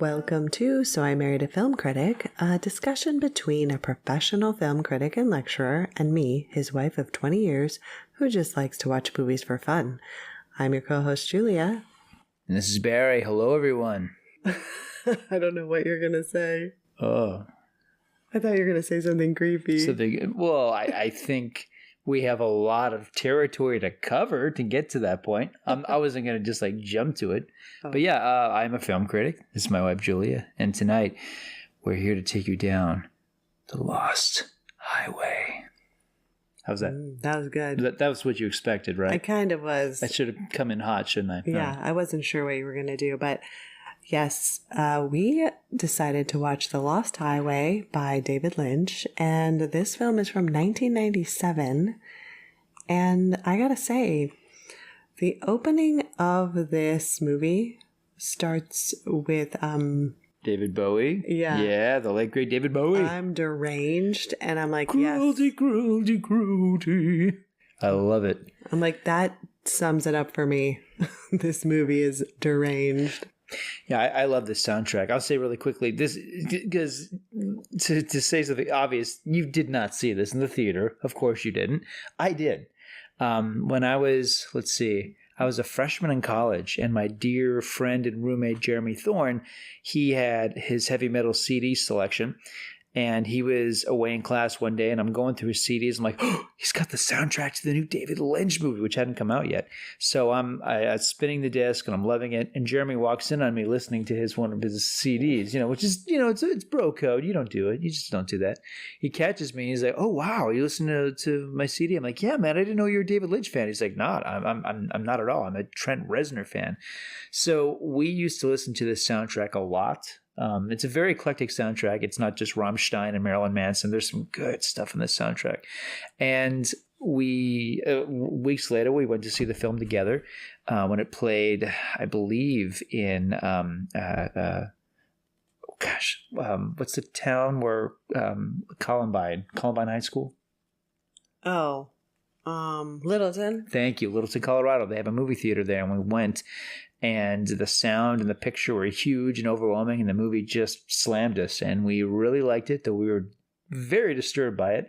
Welcome to So I Married a Film Critic, a discussion between a professional film critic and lecturer and me, his wife of 20 years, who just likes to watch movies for fun. I'm your co-host, Julia. And this is Barry. Hello, everyone. I don't know what you're going to say. Oh. I thought you were going to say something creepy. I think we have a lot of territory to cover to get to that point. I wasn't going to just jump to it. Oh. But yeah, I'm a film critic. This is my wife, Julia. And tonight, we're here to take you down the Lost Highway. How's that? That was good. That was what you expected, right? I kind of was. I should have come in hot, shouldn't I? Yeah, I wasn't sure what you were going to do. But yes, we decided to watch The Lost Highway by David Lynch. And this film is from 1997. And I got to say, the opening of this movie starts with David Bowie. Yeah. Yeah, the late great David Bowie. I'm deranged. And I'm like, cruelty, yes. Cruelty, cruelty. I love it. I'm like, that sums it up for me. This movie is deranged. Yeah, I love this soundtrack. I'll say really quickly, this because to say something obvious, you did not see this in the theater. Of course you didn't. I did. When I was, I was a freshman in college, and my dear friend and roommate, Jeremy Thorne, he had his heavy metal CD selection, and he was away in class one day, and I'm going through his CDs. I'm like, oh, he's got the soundtrack to the new David Lynch movie, which hadn't come out yet. So I'm spinning the disc, and I'm loving it. And Jeremy walks in on me listening to one of his CDs, which is, it's bro code. You don't do it. You just don't do that. He catches me, and he's like, oh, wow, you listen to my CD? I'm like, yeah, man, I didn't know you were a David Lynch fan. He's like, not. I'm not at all. I'm a Trent Reznor fan. So we used to listen to this soundtrack a lot. It's a very eclectic soundtrack. It's not just Rammstein and Marilyn Manson. There's some good stuff in this soundtrack. And we, weeks later, we went to see the film together when it played, I believe, in, what's the town where Columbine High School? Oh, Littleton. Thank you. Littleton, Colorado. They have a movie theater there, and we went. And the sound and the picture were huge and overwhelming, and the movie just slammed us. And we really liked it, though we were very disturbed by it.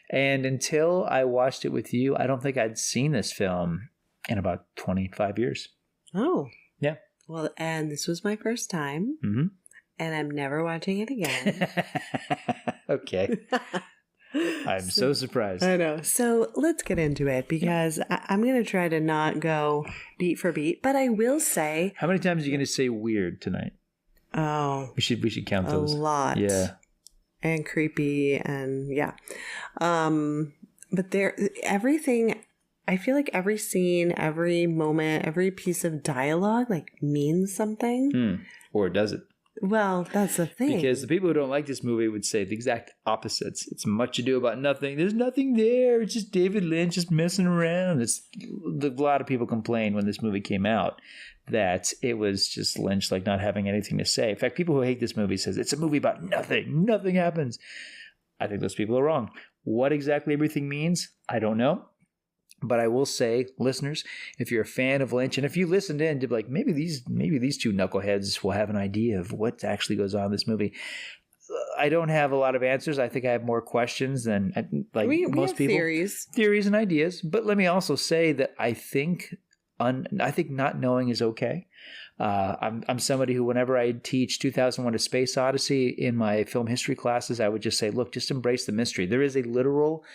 And until I watched it with you, I don't think I'd seen this film in about 25 years. Oh. Yeah. Well, and this was my first time. Mm-hmm. And I'm never watching it again. Okay. I'm so surprised. I know. So let's get into it, because I'm going to try to not go beat for beat, but I will say... How many times are you going to say weird tonight? Oh. We should count those. A lot. Yeah. And creepy, and yeah. But everything... I feel like every scene, every moment, every piece of dialogue means something. Or does it? Well, that's the thing. Because the people who don't like this movie would say the exact opposites. It's much ado about nothing. There's nothing there. It's just David Lynch just messing around. A lot of people complained when this movie came out that it was just Lynch not having anything to say. In fact, people who hate this movie says it's a movie about nothing. Nothing happens. I think those people are wrong. What exactly everything means, I don't know. But I will say, listeners, if you're a fan of Lynch, and if you listened in to be like, maybe these two knuckleheads will have an idea of what actually goes on in this movie. I don't have a lot of answers. I think I have more questions than most people. Theories and ideas. But let me also say that I think not knowing is okay. I'm somebody who, whenever I teach 2001: A Space Odyssey in my film history classes, I would just say, look, just embrace the mystery. There's a literal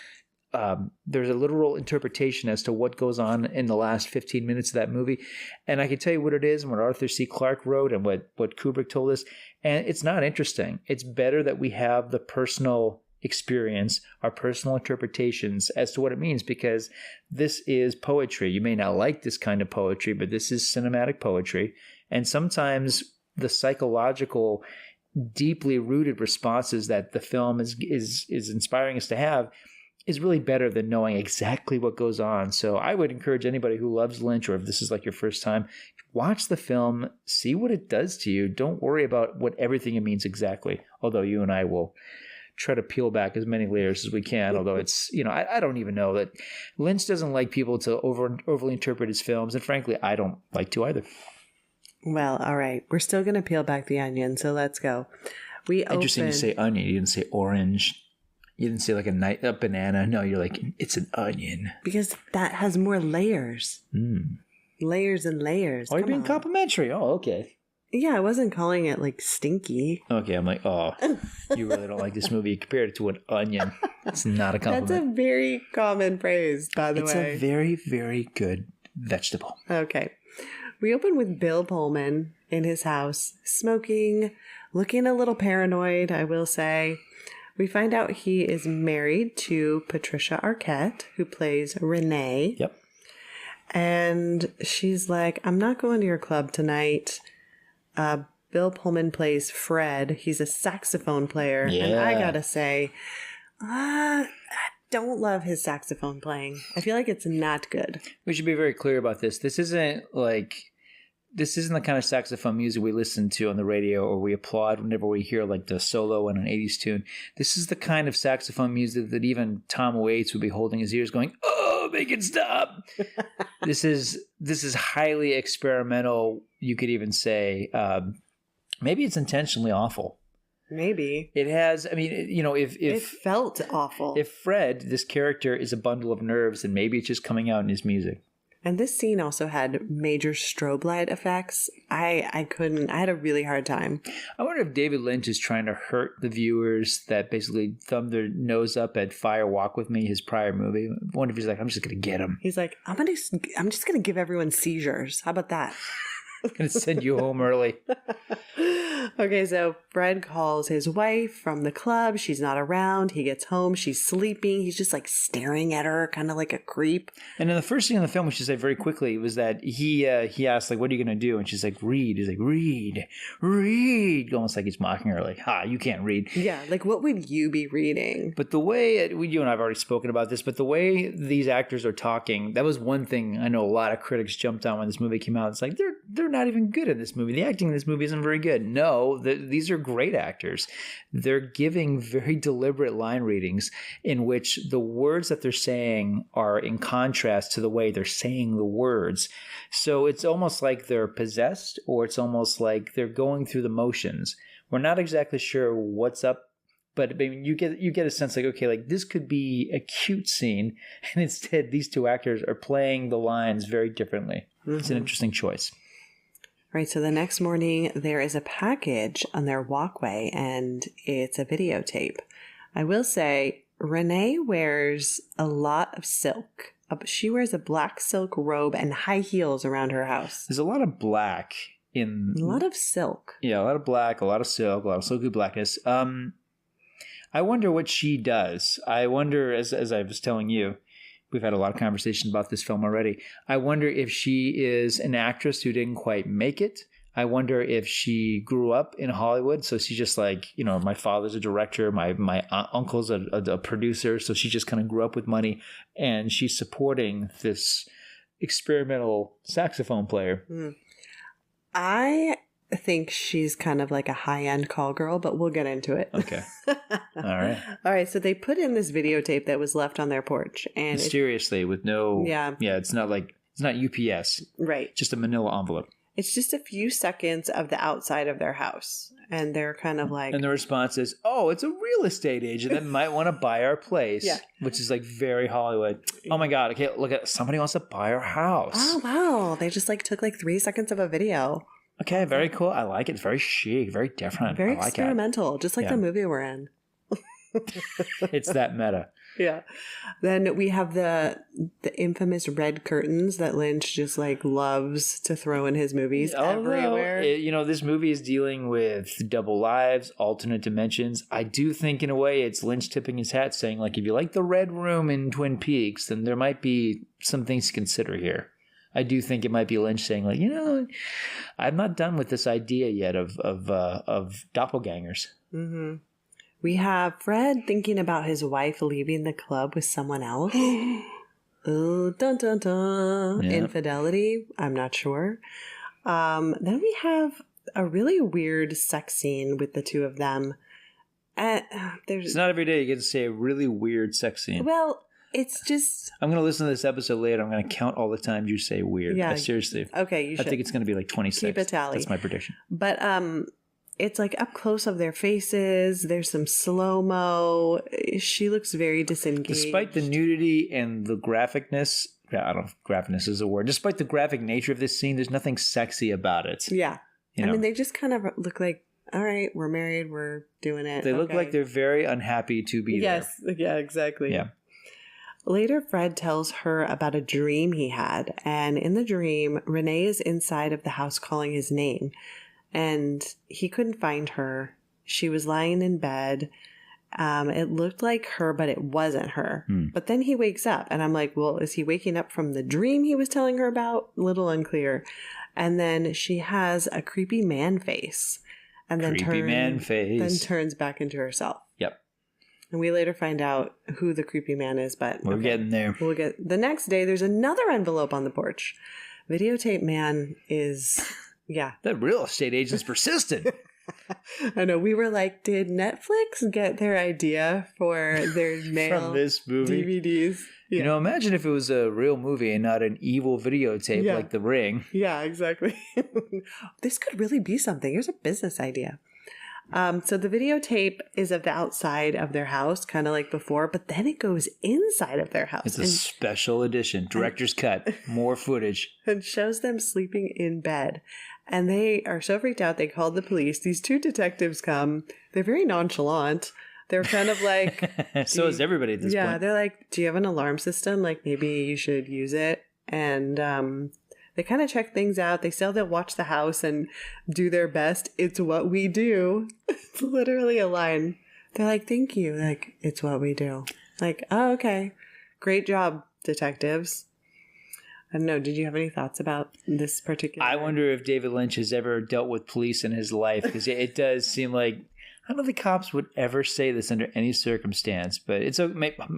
interpretation as to what goes on in the last 15 minutes of that movie. And I can tell you what it is and what Arthur C. Clarke wrote and what Kubrick told us. And it's not interesting. It's better that we have the personal experience, our personal interpretations as to what it means, because this is poetry. You may not like this kind of poetry, but this is cinematic poetry. And sometimes the psychological, deeply rooted responses that the film is inspiring us to have is really better than knowing exactly what goes on. So I would encourage anybody who loves Lynch, or if this is your first time, watch the film, see what it does to you. Don't worry about what everything it means exactly, although you and I will try to peel back as many layers as we can, although it's, I don't even know that Lynch doesn't like people to overly interpret his films, and frankly, I don't like to either. Well, all right. We're still going to peel back the onion, so let's go. Interesting you say onion. You didn't say orange. You didn't say like a banana. No, you're like, it's an onion. Because that has more layers. Layers and layers. Oh, you're being complimentary. Oh, okay. Yeah, I wasn't calling it like stinky. Okay, I'm like, oh, you really don't like this movie. You compared it to an onion. It's not a compliment. That's a very common phrase, by the way. It's a very, very good vegetable. Okay. We open with Bill Pullman in his house, smoking, looking a little paranoid, I will say. We find out he is married to Patricia Arquette, who plays Renee. Yep. And she's like, I'm not going to your club tonight. Bill Pullman plays Fred. He's a saxophone player. Yeah. And I gotta say, I don't love his saxophone playing. I feel like it's not good. We should be very clear about this. This isn't the kind of saxophone music we listen to on the radio or we applaud whenever we hear like the solo in an 80s tune. This is the kind of saxophone music that even Tom Waits would be holding his ears going, oh, make it stop. This is highly experimental. You could even say maybe it's intentionally awful. Maybe. It has, I mean, you know, if it felt awful. If Fred, this character, is a bundle of nerves, then maybe it's just coming out in his music. And this scene also had major strobe light effects. I had a really hard time. I wonder if David Lynch is trying to hurt the viewers that basically thumbed their nose up at Fire Walk With Me, his prior movie. I wonder if he's like, I'm just going to get him. He's like, I'm just going to give everyone seizures. How about that? I'm going to send you home early. Okay, so Fred calls his wife from the club. She's not around. He gets home. She's sleeping. He's just like staring at her, kind of like a creep. And then the first thing in the film, we should say very quickly, was that he asked, like, what are you going to do? And she's like, read. He's like, read. Almost like he's mocking her, like, you can't read. Yeah, like, what would you be reading? But the way, you and I have already spoken about this, but the way these actors are talking, that was one thing I know a lot of critics jumped on when this movie came out. It's like, they're not even good in this movie. The acting in this movie isn't very good. No, these are great actors. They're giving very deliberate line readings in which the words that they're saying are in contrast to the way they're saying the words. So it's almost like they're possessed, or it's almost like they're going through the motions. We're not exactly sure what's up, but I mean, you get a sense like, okay, like this could be a cute scene, and instead these two actors are playing the lines very differently. Mm-hmm. It's an interesting choice. Right, so the next morning, there is a package on their walkway, and it's a videotape. I will say, Renee wears a lot of silk. She wears a black silk robe and high heels around her house. There's a lot of black in... A lot of silk. Yeah, a lot of black, a lot of silk, a lot of silky blackness. I wonder what she does. I wonder, as I was telling you, we've had a lot of conversations about this film already. I wonder if she is an actress who didn't quite make it. I wonder if she grew up in Hollywood. So she's just like, you know, my father's a director. My uncle's a producer. So she just kind of grew up with money. And she's supporting this experimental saxophone player. I think she's kind of like a high-end call girl, but we'll get into it. Okay. All right. All right. So they put in this videotape that was left on their porch, and mysteriously with no. Yeah. It's not UPS. Right. Just a manila envelope. It's just a few seconds of the outside of their house, and they're kind of like. And the response is, "Oh, it's a real estate agent that might want to buy our place." Yeah. Which is like very Hollywood. Oh my God! Okay, look at somebody wants to buy our house. Oh wow! They just like took like 3 seconds of a video. Okay, very cool. I like it. It's very chic, very different. Very I like experimental, just like the movie we're in. It's that meta. Yeah. Then we have the infamous red curtains that Lynch just like loves to throw in his movies everywhere. This movie is dealing with double lives, alternate dimensions. I do think in a way it's Lynch tipping his hat saying like, if you like the red room in Twin Peaks, then there might be some things to consider here. I do think it might be Lynch saying like, I'm not done with this idea yet of doppelgangers. Mm-hmm. We have Fred thinking about his wife leaving the club with someone else. Oh, dun dun dun. Yeah. Infidelity. I'm not sure. Then we have a really weird sex scene with the two of them. It's not every day you get to say a really weird sex scene. Well, It's just... I'm going to listen to this episode later. I'm going to count all the times you say weird. Yeah. Seriously. Okay, you should. I think it's going to be like 26. Keep a tally. That's my prediction. But it's like up close of their faces. There's some slow-mo. She looks very disengaged. Despite the nudity and the graphicness, I don't know if graphicness is a word. Despite the graphic nature of this scene, there's nothing sexy about it. Yeah. You know? I mean, they just kind of look like, all right, we're married, we're doing it. They look like they're very unhappy to be there. Yes, yeah, exactly. Yeah. Later, Fred tells her about a dream he had. And in the dream, Renee is inside of the house calling his name. And he couldn't find her. She was lying in bed. It looked like her, but it wasn't her. But then he wakes up. And I'm like, well, is he waking up from the dream he was telling her about? Little unclear. And then she has a creepy man face. And then turns back into herself. Yep. And we later find out who the creepy man is, but we're getting there. We'll get the next day. There's another envelope on the porch. Videotape man is, yeah. That real estate agent's persistent. I know. We were like, did Netflix get their idea for their mail from this movie DVDs? Yeah. You know, imagine if it was a real movie and not an evil videotape like The Ring. Yeah, exactly. This could really be something. Here's a business idea. So the videotape is of the outside of their house, kind of like before, but then it goes inside of their house. It's a special edition, director's cut, more footage. And shows them sleeping in bed. And they are so freaked out, they called the police. These two detectives come. They're very nonchalant. They're kind of like... So is everybody at this point. Yeah, they're like, do you have an alarm system? Like, maybe you should use it. And they kind of check things out. They say they'll watch the house and do their best. It's what we do. It's literally a line. They're like, thank you. Like, it's what we do. Like, oh, okay. Great job, detectives. I don't know. Did you have any thoughts about this particular? I wonder if David Lynch has ever dealt with police in his life, because it does seem like... I don't know if the cops would ever say this under any circumstance, but it's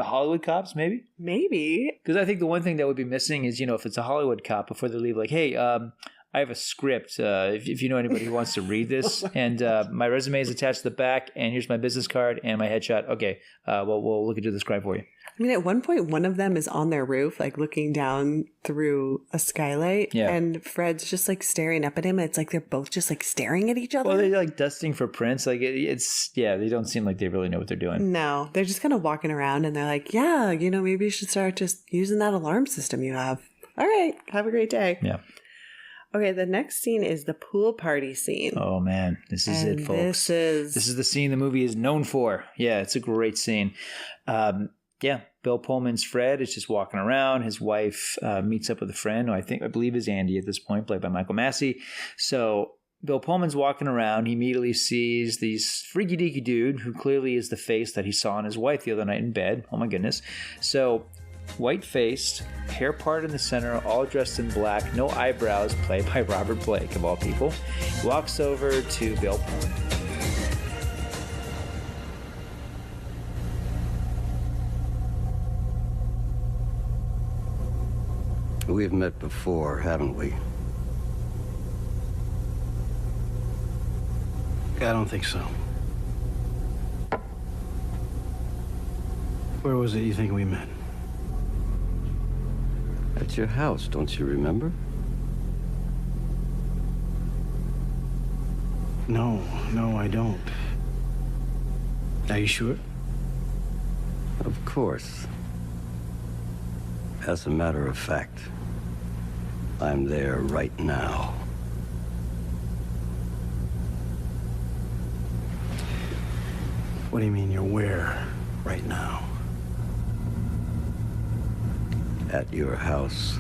Hollywood cops, maybe? Maybe. Because I think the one thing that would be missing is, if it's a Hollywood cop, before they leave, like, hey, I have a script. If you know anybody who wants to read this, and my resume is attached to the back, and here's my business card and my headshot. Okay, we'll look into this crime for you. I mean, at one point, one of them is on their roof, like looking down through a skylight, and Fred's just like staring up at him. And it's like they're both just like staring at each other. Well, they're like dusting for prints. Like they don't seem like they really know what they're doing. No, they're just kind of walking around, and they're like, yeah, maybe you should start just using that alarm system you have. All right, have a great day. Yeah. Okay, the next scene is the pool party scene. Oh man, this is it, folks. This is the scene the movie is known for. Yeah, it's a great scene. Bill Pullman's Fred is just walking around. His wife meets up with a friend who I believe is Andy at this point, played by Michael Massey. So Bill Pullman's walking around. He immediately sees these freaky deaky dude who clearly is the face that he saw on his wife the other night in bed. Oh my goodness. So white-faced, hair part in the center, all dressed in black, no eyebrows, played by Robert Blake, of all people. He walks over to Bill Pullman. We've met before, haven't we? I don't think so. Where was it you think we met? At your house, don't you remember? No, I don't. Are you sure? Of course. As a matter of fact, I'm there right now. What do you mean you're where right now? At your house.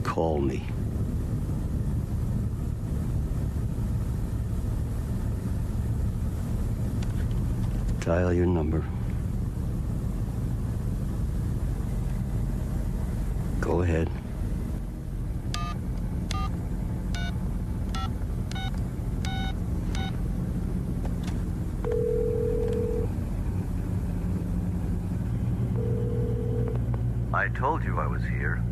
Call me. Dial your number. Go ahead. I told you I was here.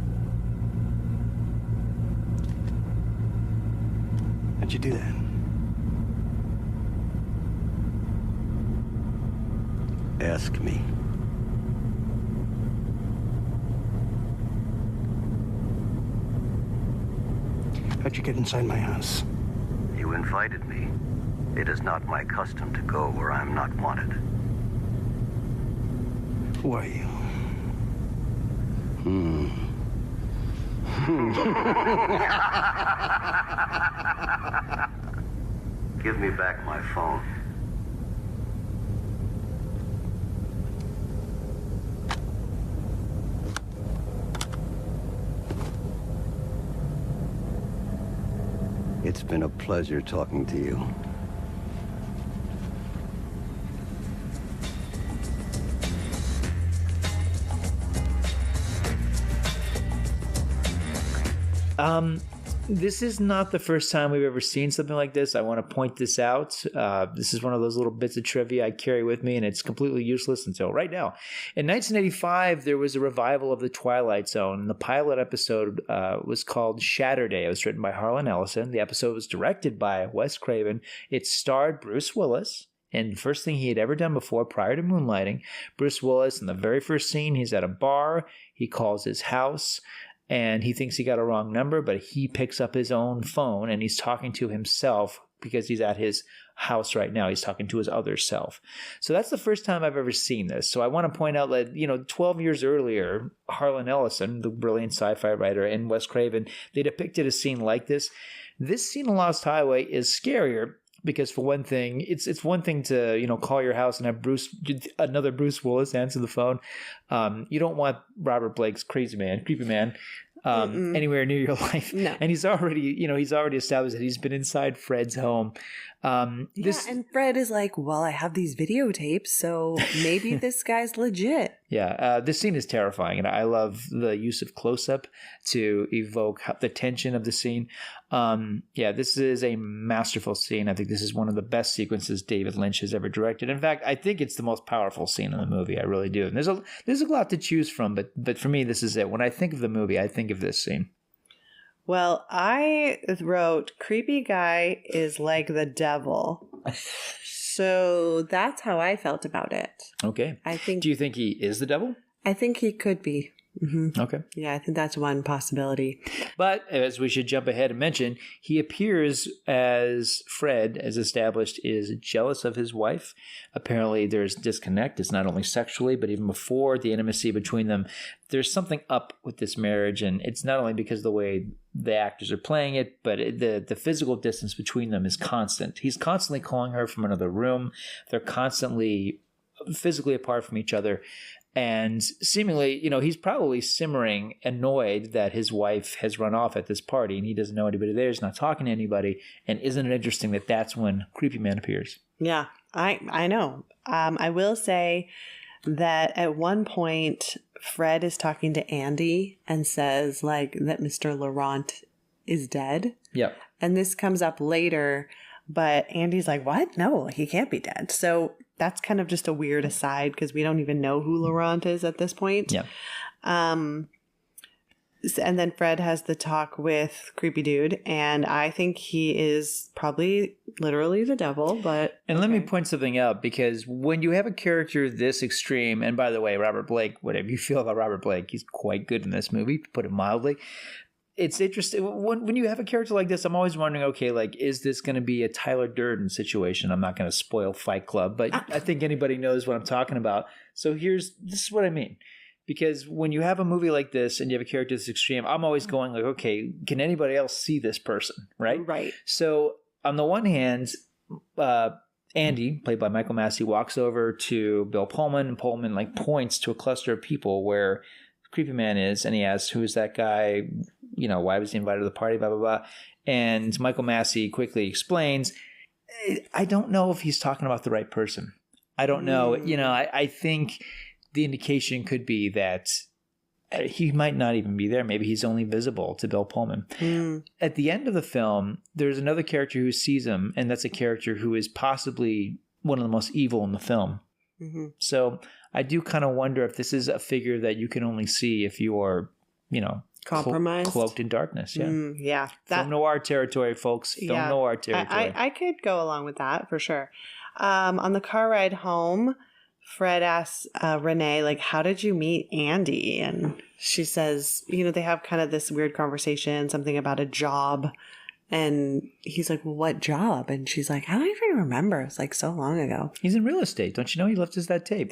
How'd you do that? Ask me. How'd you get inside my house? You invited me. It is not my custom to go where I'm not wanted. Who are you? Give me back my phone. It's been a pleasure talking to you. This is not the first time we've ever seen something like this. I want to point this out. This is one of those little bits of trivia I carry with me, and it's completely useless until right now. In 1985, there was a revival of The Twilight Zone. The pilot episode was called Shatterday. It was written by Harlan Ellison. The episode was directed by Wes Craven. It starred Bruce Willis. And the first thing he had ever done before, prior to Moonlighting, Bruce Willis, in the very first scene, he's at a bar. He calls his house. And he thinks he got a wrong number, but he picks up his own phone and he's talking to himself because he's at his house right now. He's talking to his other self. So that's the first time I've ever seen this. So I want to point out that, 12 years earlier, Harlan Ellison, the brilliant sci-fi writer, and Wes Craven, they depicted a scene like this. This scene in Lost Highway is scarier because, for one thing, it's one thing to, call your house and have another Bruce Willis answer the phone. You don't want Robert Blake's creepy man, anywhere near your life. No. And he's already established that he's been inside Fred's home. And Fred is like, well, I have these videotapes, so maybe this guy's legit. Yeah, this scene is terrifying, and I love the use of close-up to evoke the tension of the scene. This is a masterful scene. I think this is one of the best sequences David Lynch has ever directed. In fact, I think it's the most powerful scene in the movie. I really do. And there's a lot to choose from, but for me, this is it. When I think of the movie, I think of this scene. Well, I wrote, creepy guy is like the devil. So that's how I felt about it. Okay. Do you think he is the devil? I think he could be. Mm-hmm. Okay. Yeah, I think that's one possibility. But as we should jump ahead and mention, he appears as Fred, as established, is jealous of his wife. Apparently there's disconnect. It's not only sexually, but even before the intimacy between them, there's something up with this marriage. And it's not only because of the way the actors are playing it, but the physical distance between them is constant. He's constantly calling her from another room. They're constantly physically apart from each other. And seemingly, he's probably simmering, annoyed that his wife has run off at this party and he doesn't know anybody there. He's not talking to anybody. And isn't it interesting that that's when Creepy Man appears? Yeah, I know. I will say that at one point, Fred is talking to Andy and says, that Mr. Laurent is dead. Yep. And this comes up later, but Andy's like, what? No, he can't be dead. So that's kind of just a weird aside because we don't even know who Laurent is at this point. Yeah. And then Fred has the talk with Creepy Dude, and I think he is probably literally the devil, but... And let me point something out, because when you have a character this extreme, and by the way, Robert Blake, whatever you feel about Robert Blake, he's quite good in this movie, to put it mildly. It's interesting. When you have a character like this, I'm always wondering, is this going to be a Tyler Durden situation? I'm not going to spoil Fight Club, but I think anybody knows what I'm talking about. So this is what I mean. Because when you have a movie like this and you have a character this extreme, I'm always going can anybody else see this person, right? Right. So on the one hand, Andy, played by Michael Massey, walks over to Bill Pullman, and Pullman points to a cluster of people where Creepy Man is, and he asks, who's that guy? Why was he invited to the party, blah, blah, blah. And Michael Massey quickly explains, I don't know if he's talking about the right person. I don't know. I think the indication could be that he might not even be there. Maybe he's only visible to Bill Pullman. At the end of the film, there's another character who sees him, and that's a character who is possibly one of the most evil in the film. Mm-hmm. So I do kind of wonder if this is a figure that you can only see if you're, compromised, cloaked in darkness. Yeah, yeah. Film noir territory, folks. Film noir territory. I could go along with that for sure. On the car ride home, Fred asks Renee, like, how did you meet Andy? And she says, they have kind of this weird conversation, something about a job. And he's like, well, what job? And she's like, I don't even remember. It's like so long ago. He's in real estate. Don't you know he left us that tape?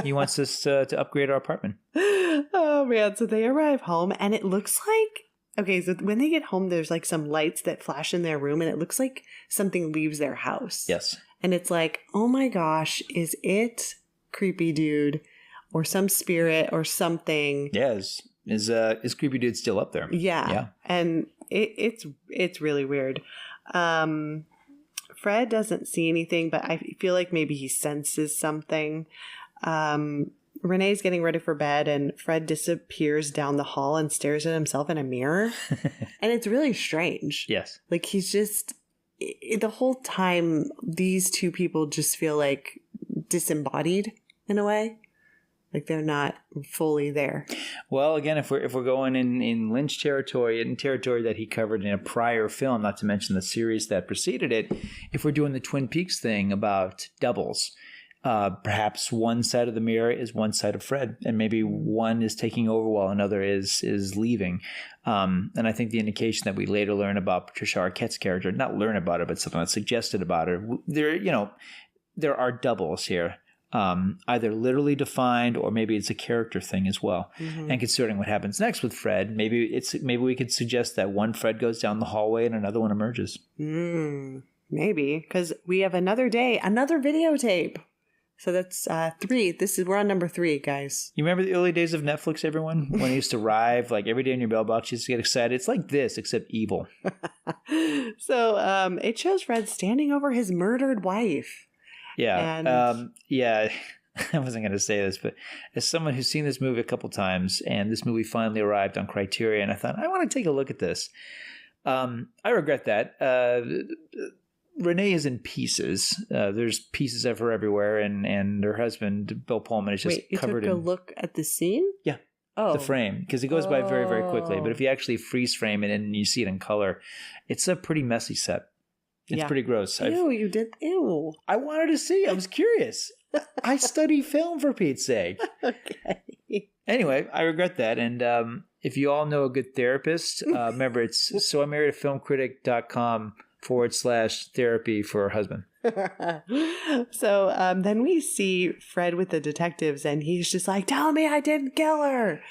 He wants us to upgrade our apartment. Oh, man. So they arrive home and it looks like, okay, so when they get home, there's like some lights that flash in their room and it looks like something leaves their house. Yes. And it's like, oh my gosh, is it creepy dude or some spirit or something? Yes. Is creepy dude still up there? Yeah. And it's really weird. Fred doesn't see anything, but I feel like maybe he senses something. Renee's getting ready for bed and Fred disappears down the hall and stares at himself in a mirror. And it's really strange. Yes. Like he's just, the whole time, these two people just feel like disembodied in a way. Like they're not fully there. Well, again, if we're going in Lynch territory, in territory that he covered in a prior film, not to mention the series that preceded it, if we're doing the Twin Peaks thing about doubles, perhaps one side of the mirror is one side of Fred, and maybe one is taking over while another is leaving. And I think the indication that we later learn about Patricia Arquette's character, not learn about her, but something that's suggested about her, there are doubles here. Either literally defined or maybe it's a character thing as well. Mm-hmm. And considering what happens next with Fred, maybe we could suggest that one Fred goes down the hallway and another one emerges. Maybe, because we have another day, another videotape. So that's 3. We're on number 3, guys. You remember the early days of Netflix, everyone? When it used to arrive, like every day in your mailbox, you used to get excited. It's like this, except evil. So it shows Fred standing over his murdered wife. Yeah. And yeah. I wasn't going to say this, but as someone who's seen this movie a couple times and this movie finally arrived on Criterion, I thought, I want to take a look at this. I regret that. Renee is in pieces. There's pieces of her everywhere, and her husband, Bill Pullman, is just covered in... Wait, you took a look at the scene? Yeah. Oh. The frame, because it goes by very, very quickly. But if you actually freeze frame it and you see it in color, it's a pretty messy set. It's pretty gross. You did. Ew. I wanted to see. I was curious. I study film, for Pete's sake. Okay. Anyway, I regret that. And if you all know a good therapist, remember it's soimarriedafilmcritic.com/therapy for her husband. So then we see Fred with the detectives and he's just like, tell me I didn't kill her.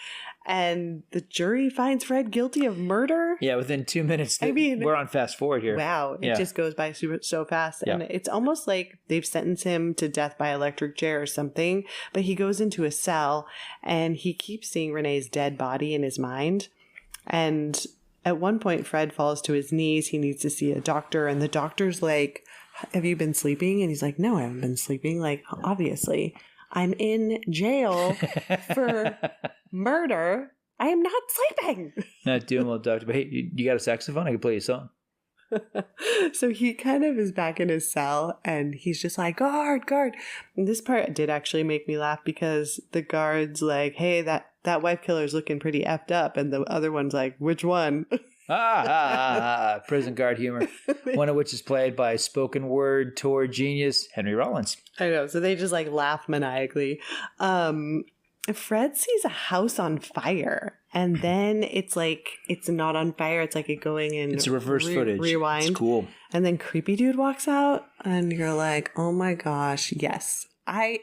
And the jury finds Fred guilty of murder. Yeah, within 2 minutes. We're on fast forward here. Wow. It just goes by so fast. And it's almost like they've sentenced him to death by electric chair or something. But he goes into a cell and he keeps seeing Renee's dead body in his mind. And at one point, Fred falls to his knees. He needs to see a doctor. And the doctor's like, have you been sleeping? And he's like, no, I haven't been sleeping. Like, obviously. I'm in jail for murder. I am not sleeping. Not doing well, doctor. But hey, you got a saxophone? I can play you a song. So he kind of is back in his cell and he's just like, guard. And this part did actually make me laugh because the guard's like, hey, that wife killer's looking pretty effed up. And the other one's like, which one? Prison guard humor. One of which is played by spoken word tour genius Henry Rollins. I know. So they just like laugh maniacally. Fred sees a house on fire and then it's like, it's not on fire. It's like it going in. It's a reverse footage. Rewind. It's cool. And then creepy dude walks out and you're like, oh my gosh. Yes. I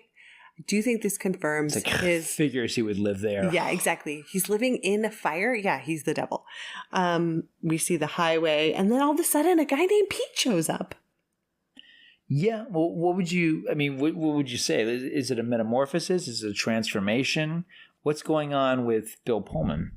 do think this confirms his... Figures he would live there. Yeah, exactly. He's living in a fire. Yeah, he's the devil. We see the highway, and then all of a sudden, a guy named Pete shows up. Yeah. Well, what would you say? Is it a metamorphosis? Is it a transformation? What's going on with Bill Pullman?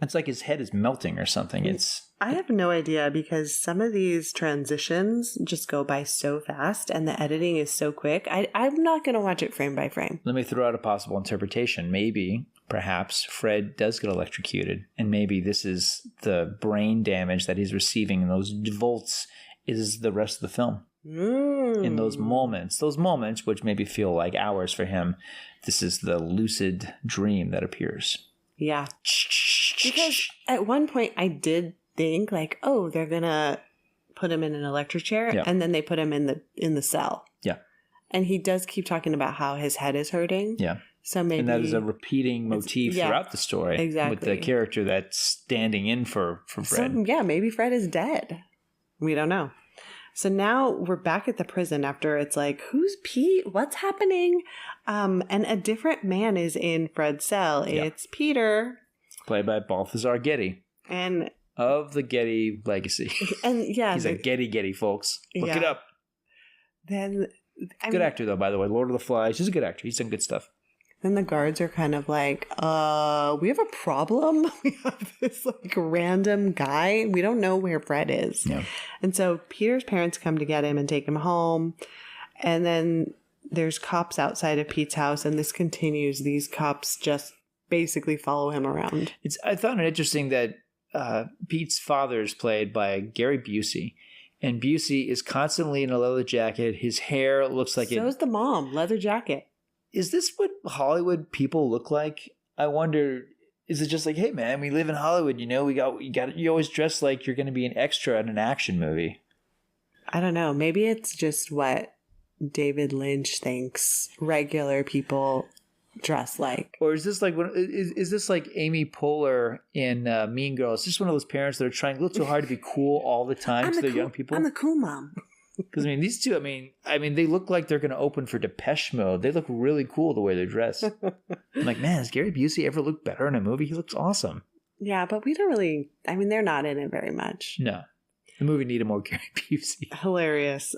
It's like his head is melting or something. I have no idea because some of these transitions just go by so fast and the editing is so quick. I'm not going to watch it frame by frame. Let me throw out a possible interpretation. Maybe, perhaps, Fred does get electrocuted and maybe this is the brain damage that he's receiving and those volts is the rest of the film. In those moments which maybe feel like hours for him, this is the lucid dream that appears. Yeah. Because at one point I did think like, oh, they're gonna put him in an electric chair, Yeah. and then they put him in the cell. Yeah. And he does keep talking about how his head is hurting. Yeah. So maybe, and that is a repeating motif throughout the story. Exactly. With the character that's standing in for Fred. So, yeah, maybe Fred is dead. We don't know. So now we're back at the prison after it's like, who's Pete? What's happening? And a different man is in Fred's cell. Yeah. It's Peter. Played by Balthazar Getty. And of the Getty legacy. And yeah. He's a Getty, folks. Look it up. Then good actor, though, by the way. Lord of the Flies. He's a good actor. He's done good stuff. Then the guards are kind of like, we have a problem. We have this like random guy. We don't know where Fred is. Yeah. And so Peter's parents come to get him and take him home. And then there's cops outside of Pete's house, and this continues. These cops just basically follow him around. I found it interesting that Pete's father is played by Gary Busey. And Busey is constantly in a leather jacket. His hair looks like So is the mom, leather jacket. Is this what Hollywood people look like? I wonder, is it just like, hey man, we live in Hollywood, you know, you always dress like you're going to be an extra in an action movie. I don't know. Maybe it's just what David Lynch thinks regular people dress like. Or is this like is this like Amy Poehler in Mean Girls? Is this one of those parents that are trying a little too hard to be cool all the time to their young people? I'm the cool mom. Because, I mean, these two, I mean, they look like they're going to open for Depeche Mode. They look really cool the way they're dressed. I'm like, man, has Gary Busey ever looked better in a movie? He looks awesome. Yeah, but we don't really, they're not in it very much. No. The movie needed more Gary Busey. Hilarious.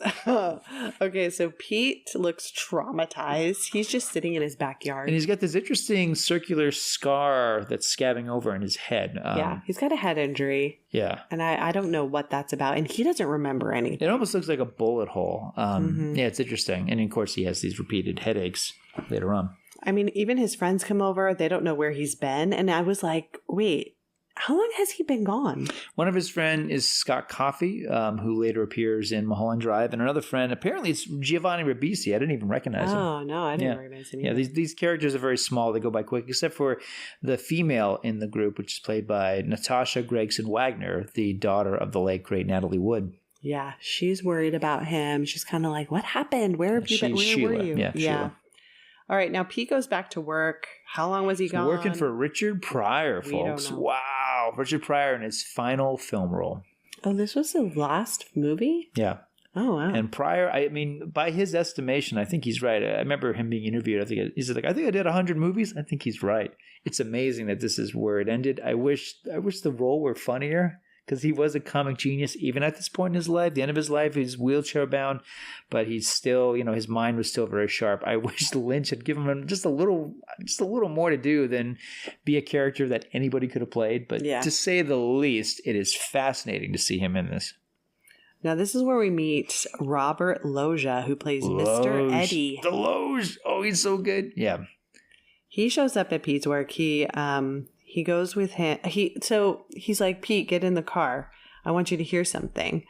Okay, so Pete looks traumatized. He's just sitting in his backyard. And he's got this interesting circular scar that's scabbing over in his head. Yeah, he's got a head injury. Yeah. And I don't know what that's about. And he doesn't remember anything. It almost looks like a bullet hole. Mm-hmm. Yeah, it's interesting. And of course, he has these repeated headaches later on. I mean, even his friends come over. They don't know where he's been. And I was like, wait, how long has he been gone? One of his friends is Scott Coffey, who later appears in Mulholland Drive. And another friend, apparently it's Giovanni Ribisi. I didn't even recognize him. Oh, no, I didn't recognize him either. Yeah, these characters are very small. They go by quick, except for the female in the group, which is played by Natasha Gregson Wagner, the daughter of the late, great Natalie Wood. Yeah, she's worried about him. She's kind of like, what happened? Where have you been? Where were you? Yeah, Sheila. All right, now Pete goes back to work. How long was he gone? Working for Richard Pryor, folks. We don't know. Wow. Richard Pryor in his final film role. Oh, this was the last movie? Yeah. Oh, wow. And Pryor, I mean, by his estimation, I think he's right. I remember him being interviewed. I think he's like, I think I did 100 movies. I think he's right. It's amazing that this is where it ended. I wish the role were funnier, because he was a comic genius even at this point in his life. The end of his life, he's wheelchair bound, but he's still, his mind was still very sharp. I wish Lynch had given him just a little more to do than be a character that anybody could have played. But to say the least, it is fascinating to see him in this. Now, this is where we meet Robert Loggia, who plays Mr. Eddie. The Loge. Oh, he's so good. Yeah. He shows up at Pete's work. He goes with him. He's like, Pete, get in the car. I want you to hear something.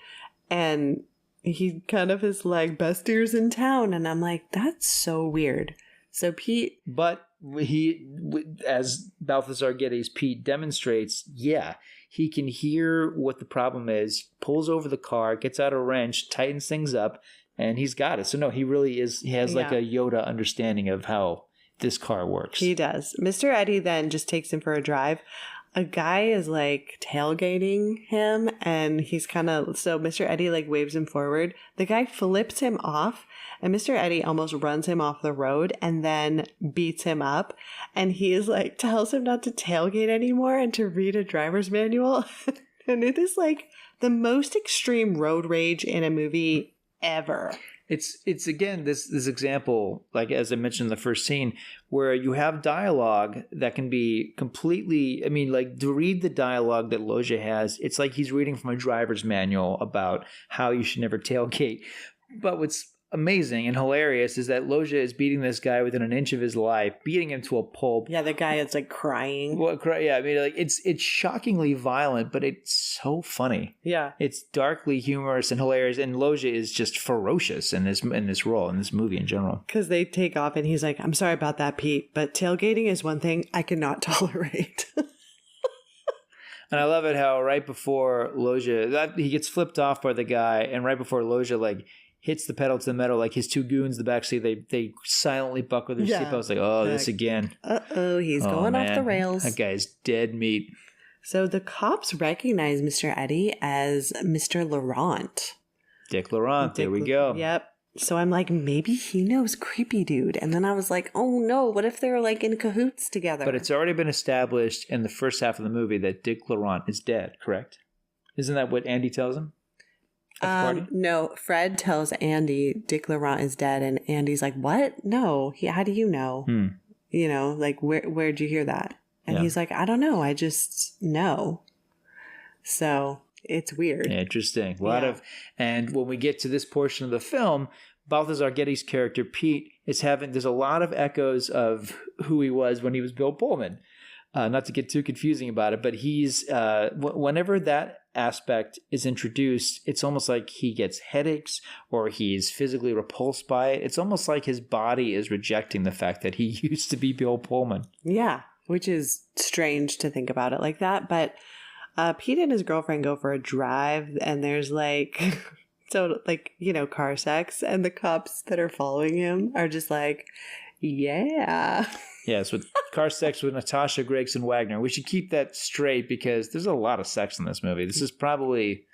And he kind of is like, best ears in town. And I'm like, that's so weird. So Pete. But he, as Balthazar Getty's Pete demonstrates, he can hear what the problem is, pulls over the car, gets out a wrench, tightens things up, and he's got it. So no, he really is, he has like a Yoda understanding of how this car works. He does. Mr. Eddie then just takes him for a drive. A guy is like tailgating him, and he's so Mr. Eddie like waves him forward. The guy flips him off, and Mr. Eddie almost runs him off the road and then beats him up. And he is like, tells him not to tailgate anymore and to read a driver's manual. And it is like the most extreme road rage in a movie ever. It's again this example, like as I mentioned in the first scene, where you have dialogue that can be completely, like to read the dialogue that Loggia has, it's like he's reading from a driver's manual about how you should never tailgate. But what's amazing and hilarious is that Loggia is beating this guy within an inch of his life, beating him to a pulp. Yeah, the guy is like crying. Well, yeah, it's shockingly violent, but it's so funny. Yeah, it's darkly humorous and hilarious, and Loggia is just ferocious in this role, in this movie in general. Because they take off, and he's like, "I'm sorry about that, Pete, but tailgating is one thing I cannot tolerate." And I love it how right before Loja, he gets flipped off by the guy, and right before Loja like hits the pedal to the metal, like his two goons in the backseat, they silently buckle their seatbelts. Like, oh, this again. He's going off the rails. That guy's dead meat. So the cops recognize Mr. Eddie as Mr. Laurent. Dick Laurent. There we go. Yep. So I'm like, maybe he knows Creepy Dude. And then I was like, oh no, what if they're like in cahoots together? But it's already been established in the first half of the movie that Dick Laurent is dead, correct? Isn't that what Andy tells him? No, Fred tells Andy Dick Laurent is dead. And Andy's like, what? No. How do you know? You know, like, where'd you hear that? And he's like, I don't know. I just know. So it's weird. Interesting. And when we get to this portion of the film, Balthazar Getty's character, Pete, there's a lot of echoes of who he was when he was Bill Pullman. Not to get too confusing about it, but he's, whenever that aspect is introduced, it's almost like he gets headaches or he's physically repulsed by it. It's almost like his body is rejecting the fact that he used to be Bill Pullman. Yeah. Which is strange to think about it like that. But Pete and his girlfriend go for a drive, and there's like, car sex, and the cops that are following him are just like, yeah. Yes, with car sex with Natasha Gregson Wagner. We should keep that straight because there's a lot of sex in this movie. This is probably,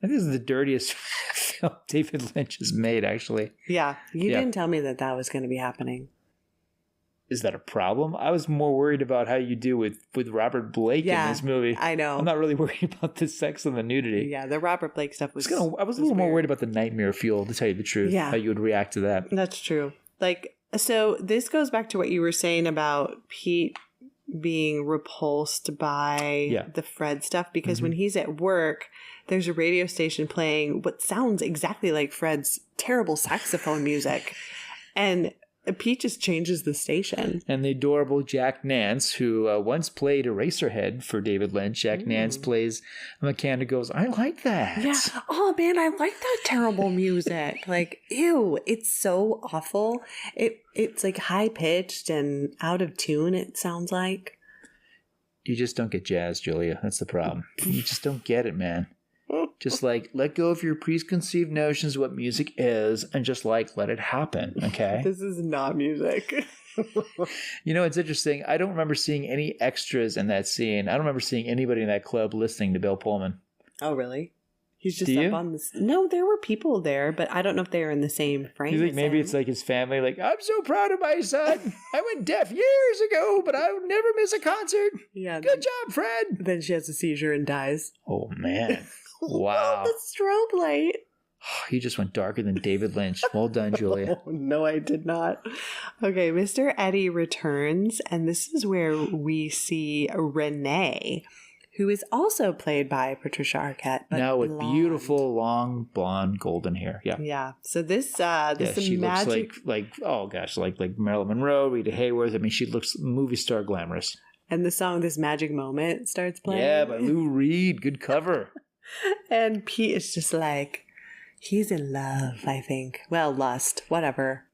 I think this is the dirtiest film David Lynch has made, actually. Yeah, you didn't tell me that was going to be happening. Is that a problem? I was more worried about how you do with Robert Blake in this movie. I know. I'm not really worried about the sex and the nudity. Yeah, the Robert Blake stuff was I was a little more worried about the nightmare fuel, to tell you the truth. Yeah. How you would react to that. That's true. So this goes back to what you were saying about Pete being repulsed by the Fred stuff, because when he's at work, there's a radio station playing what sounds exactly like Fred's terrible saxophone music. And Pete just changes the station. And the adorable Jack Nance, who once played Eraserhead for David Lynch. Jack Nance plays a mechanic, goes, I like that. Yeah. Oh, man, I like that terrible music. Like, ew, it's so awful. It's like high-pitched and out of tune, it sounds like. You just don't get jazz, Julia. That's the problem. You just don't get it, man. Just let go of your preconceived notions of what music is and just let it happen, okay? This is not music. It's interesting. I don't remember seeing any extras in that scene. I don't remember seeing anybody in that club listening to Bill Pullman. Oh, really? He's just up on this. No, there were people there, but I don't know if they were in the same frame. You think maybe it's like his family, like, I'm so proud of my son. I went deaf years ago, but I would never miss a concert. Yeah. Good job, Fred. Then she has a seizure and dies. Oh, man. Wow. The strobe light. You just went darker than David Lynch. Well done, Julia. No, I did not. Okay, Mr. Eddie returns, and this is where we see Renee, who is also played by Patricia Arquette. But now with beautiful, long, blonde, golden hair. Yeah. Yeah. So this she looks like oh gosh, like Marilyn Monroe, Rita Hayworth. I mean, she looks movie star glamorous. And the song "This Magic Moment" starts playing. Yeah, by Lou Reed. Good cover. And Pete is just like, he's in love, I think. Well, lust, whatever.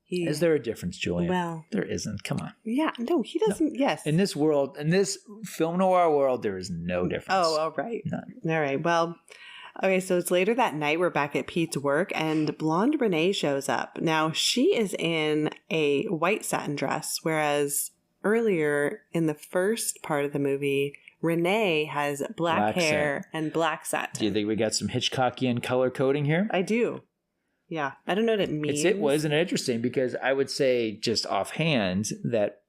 Is there a difference, Julia? Well, there isn't. Come on. Yeah, no, he doesn't. No. Yes. In this world, in this film noir world, there is no difference. Oh, all right. None. All right. Well, okay, so it's later that night. We're back at Pete's work, and blonde Renee shows up. Now, she is in a white satin dress, whereas earlier in the first part of the movie, Renee has black hair and black satin. Do you think we got some Hitchcockian color coding here? I do. Yeah. I don't know what it means. It wasn't interesting because I would say just offhand that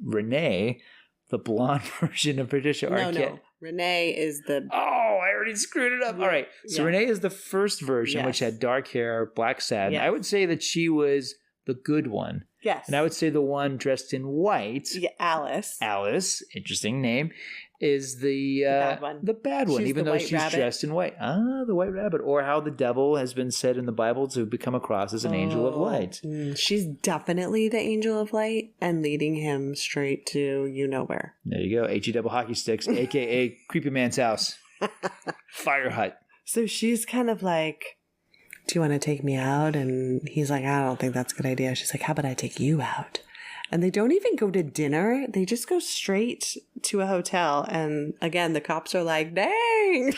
Renee, the blonde version of Patricia Arquette. No. Renee is the... Oh, I already screwed it up. All right. So Renee is the first version, which had dark hair, black satin. Yes. I would say that she was the good one. Yes. And I would say the one dressed in white. Yeah, Alice. Alice, interesting name, is the bad one. The bad one, even though she's dressed in white. Ah, the white rabbit. Or how the devil has been said in the Bible to become across as an angel of light. She's definitely the angel of light and leading him straight to you-know-where. There you go. H-E double hockey sticks, a.k.a. Creepy Man's House. Fire hut. So she's kind of like, do you want to take me out? And he's like, I don't think that's a good idea. She's like, how about I take you out? And they don't even go to dinner. They just go straight to a hotel. And again, the cops are like, dang,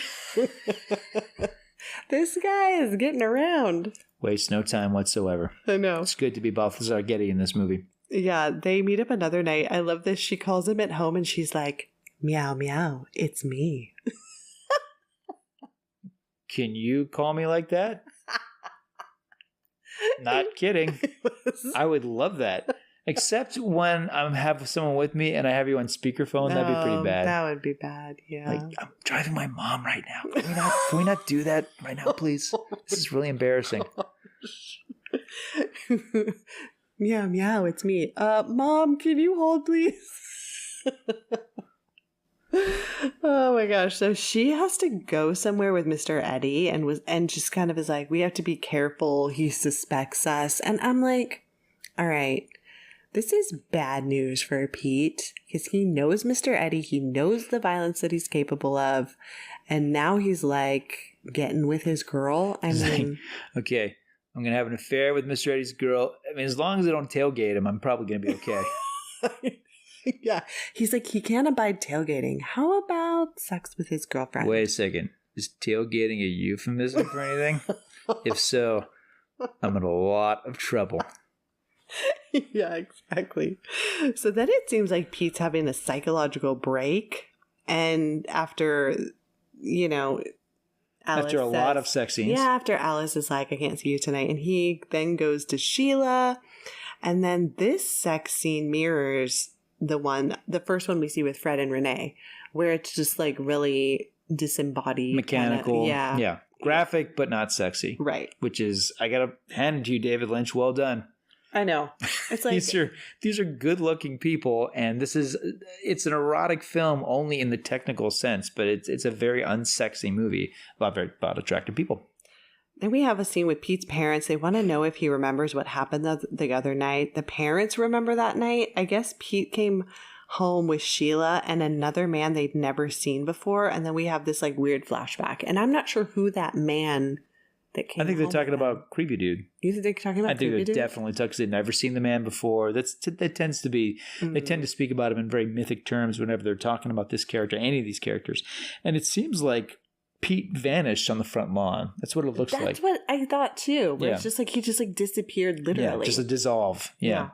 this guy is getting around. Wastes no time whatsoever. I know. It's good to be Balthazar Getty in this movie. Yeah, they meet up another night. I love this. She calls him at home and she's like, meow, meow, it's me. Can you call me like that? Not kidding. I would love that. Except when I have someone with me and I have you on speakerphone, that'd be pretty bad. That would be bad, yeah. Like, I'm driving my mom right now. Can we not do that right now, please? This is really embarrassing. Meow, meow, it's me. Mom, can you hold, please? Oh my gosh. So she has to go somewhere with Mr. Eddie and just kind of is like, we have to be careful. He suspects us. And I'm like, all right, this is bad news for Pete because he knows Mr. Eddie. He knows the violence that he's capable of. And now he's like getting with his girl. I mean, okay, I'm going to have an affair with Mr. Eddie's girl. I mean, as long as I don't tailgate him, I'm probably going to be okay. Yeah. He's like, he can't abide tailgating. How about sex with his girlfriend? Wait a second. Is tailgating a euphemism for anything? If so, I'm in a lot of trouble. Yeah, exactly. So then it seems like Pete's having a psychological break. And after, Alice after a lot of sex scenes. Yeah, after Alice is like, I can't see you tonight. And he then goes to Sheila. And then this sex scene mirrors the first one we see with Fred and Renee, where it's just like really disembodied. Mechanical. Yeah. Graphic, but not sexy. Right. Which is, I got to hand it to you, David Lynch. Well done. I know. It's like these are good looking people, and it's an erotic film only in the technical sense, but it's a very unsexy movie about attractive people. Then we have a scene with Pete's parents. They want to know if he remembers what happened the other night. The parents remember that night. I guess Pete came home with Sheila and another man they'd never seen before. And then we have this like weird flashback. And I'm not sure who that man that came I think they're talking about creepy dude. You think they're talking about creepy dude? I think they're definitely talking because they've never seen the man before. That tends to be, they tend to speak about him in very mythic terms whenever they're talking about this character, any of these characters. And it seems like Pete vanished on the front lawn. That's what it looks like. That's what I thought too. Where Yeah. It's just like he just like disappeared literally. Yeah, just a dissolve. Yeah.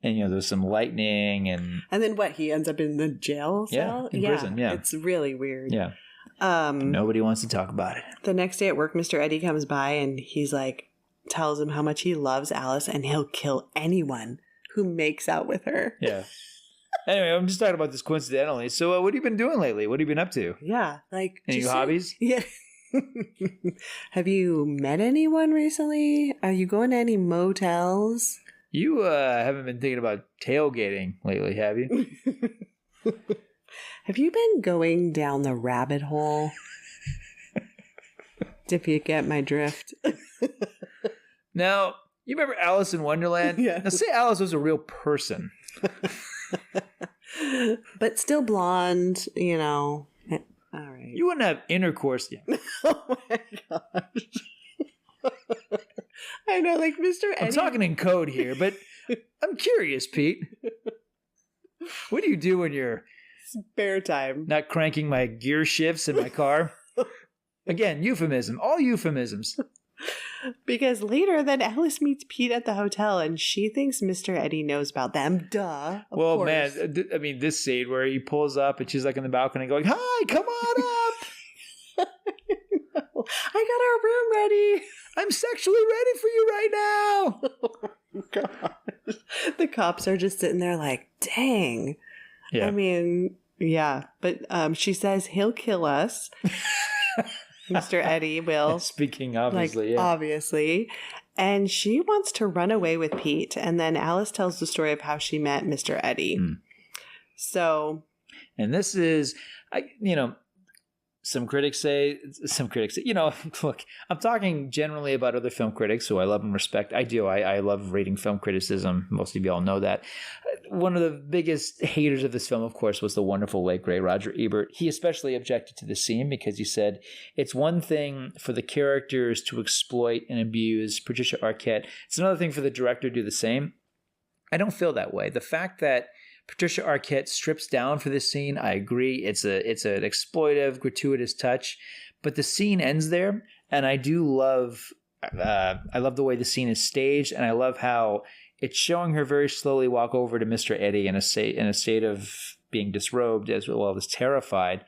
And there's some lightning and then what? He ends up in the jail cell? in prison. Yeah. It's really weird. Yeah. Nobody wants to talk about it. The next day at work, Mr. Eddie comes by and he's like, tells him how much he loves Alice and he'll kill anyone who makes out with her. Yeah. Anyway, I'm just talking about this coincidentally. So what have you been doing lately? What have you been up to? Yeah. Like any hobbies? Yeah. Have you met anyone recently? Are you going to any motels? You haven't been thinking about tailgating lately, have you? Have you been going down the rabbit hole? If you get my drift. Now, you remember Alice in Wonderland? Yeah. Now, say Alice was a real person. But still blonde, All right. You wouldn't have intercourse yet. Oh my gosh. I know, like Mr. Eddie. I'm talking in code here, but I'm curious, Pete. What do you do when you're spare time? Not cranking my gear shifts in my car? Again, euphemism. All euphemisms. Because later, then Alice meets Pete at the hotel, and she thinks Mr. Eddie knows about them. Duh. Of course. Man, I mean, this scene where he pulls up and she's like in the balcony going, "Hi, come on up." I got our room ready. I'm sexually ready for you right now. Oh, gosh. The cops are just sitting there like, dang. Yeah. I mean, yeah. But she says he'll kill us. Mr. Eddie will. Speaking obviously, obviously. And she wants to run away with Pete. And then Alice tells the story of how she met Mr. Eddie. So. And this is, some critics say, look, I'm talking generally about other film critics who I love and respect. I do. I love reading film criticism. Most of you all know that. One of the biggest haters of this film, of course, was the wonderful late great Roger Ebert. He especially objected to the scene because he said it's one thing for the characters to exploit and abuse Patricia Arquette. It's another thing for the director to do the same. I don't feel that way. The fact that Patricia Arquette strips down for this scene, I agree. It's an exploitive, gratuitous touch, but the scene ends there, and I do love. I love the way the scene is staged, and I love how it's showing her very slowly walk over to Mr. Eddie in a state of being disrobed as well as terrified.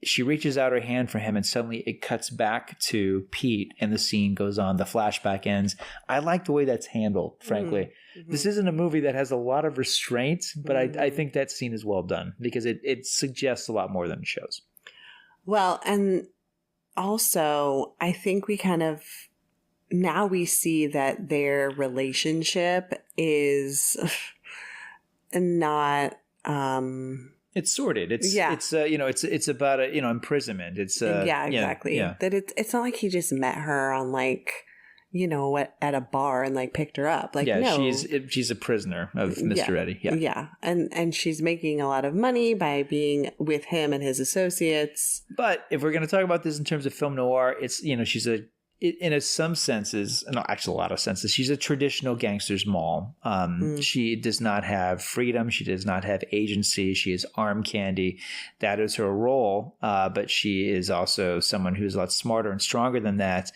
She reaches out her hand for him, and suddenly it cuts back to Pete, and the scene goes on. The flashback ends. I like the way that's handled, frankly. Mm-hmm. This isn't a movie that has a lot of restraint, but I think that scene is well done because it suggests a lot more than it shows. Well, and also, I think we kind of, now we see that their relationship is not... It's sordid. It's about imprisonment. It's exactly. Yeah. That it's not like he just met her on at a bar and picked her up. No, she's a prisoner of Mr. Eddie. Yeah. And she's making a lot of money by being with him and his associates. But if we're going to talk about this in terms of film noir, it's she's some senses, no, actually a lot of senses, she's a traditional gangster's mall. She does not have freedom. She does not have agency. She is arm candy. That is her role. But she is also someone who's a lot smarter and stronger than that.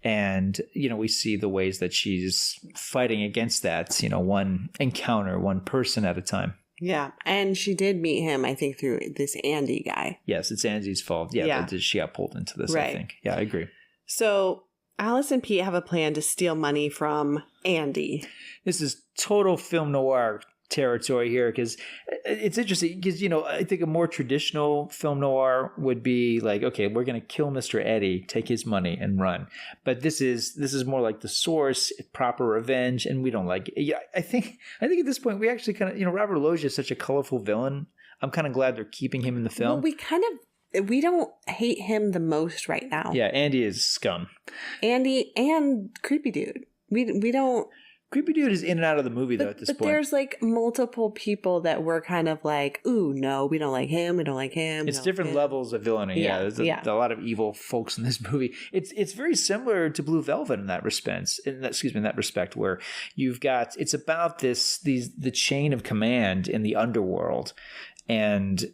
And, we see the ways that she's fighting against that, one encounter, one person at a time. Yeah. And she did meet him, I think, through this Andy guy. Yes, it's Andy's fault. Yeah. But she got pulled into this, right. I think. Yeah, I agree. So Alice and Pete have a plan to steal money from Andy. This is total film noir territory here because it's interesting because, I think a more traditional film noir would be like, okay, we're going to kill Mr. Eddie, take his money and run. But this is more like The Source, proper revenge, and we don't like it. Yeah, I think at this point we actually kind of, Robert Loggia is such a colorful villain. I'm kind of glad they're keeping him in the film. Well, we don't hate him the most right now. Yeah, Andy is scum. Andy and Creepy Dude. We don't... Creepy Dude is in and out of the movie, though, at this point. But there's, multiple people that were kind of ooh, no, we don't like him, we don't like him. It's different levels of villainy, yeah. There's a lot of evil folks in this movie. It's very similar to Blue Velvet in that respect, where you've got... It's about the chain of command in the underworld. And,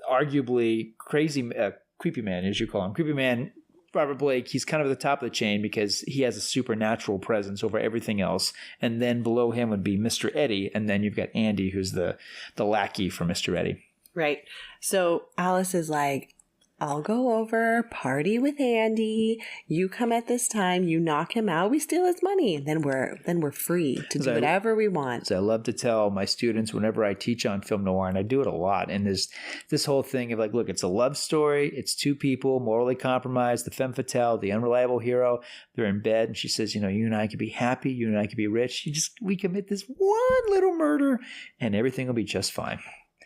arguably Creepy Man, as you call him. Creepy Man, Robert Blake, he's kind of at the top of the chain because he has a supernatural presence over everything else. And then below him would be Mr. Eddie. And then you've got Andy, who's the lackey for Mr. Eddie. Right. So Alice is like, I'll go over, party with Andy. You come at this time, you knock him out, we steal his money, and then we're free to do whatever we want. So I love to tell my students whenever I teach on film noir, and I do it a lot. And there's this whole thing of look, it's a love story. It's two people morally compromised, the femme fatale, the unreliable hero. They're in bed, and she says, you and I could be happy, you and I could be rich. We commit this one little murder, and everything will be just fine.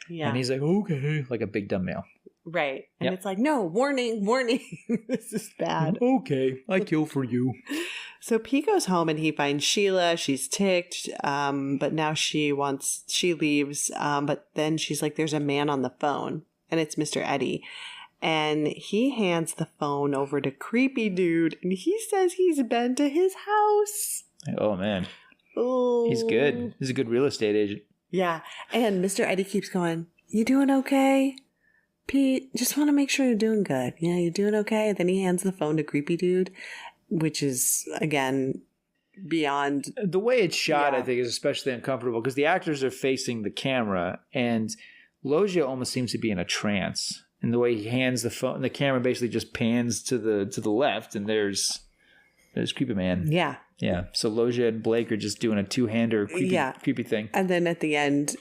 Yeah. And he's like, okay, like a big dumb male. Right. And it's like, no, warning. This is bad. Okay, I kill for you. So Pete goes home and he finds Sheila. She's ticked, but now she leaves. But then she's like, there's a man on the phone, and it's Mr. Eddie. And he hands the phone over to Creepy Dude, and he says he's been to his house. Oh, man. Oh. He's good. He's a good real estate agent. Yeah. And Mr. Eddie keeps going, you doing okay? Pete, just want to make sure you're doing good. Yeah, you're doing okay? And then he hands the phone to Creepy Dude, which is, again, beyond... The way it's shot, I think, is especially uncomfortable because the actors are facing the camera, and Loggia almost seems to be in a trance. And the way he hands the phone, the camera basically just pans to the left, and there's Creepy Man. Yeah. Yeah. So Loggia and Blake are just doing a two-hander creepy thing. And then at the end...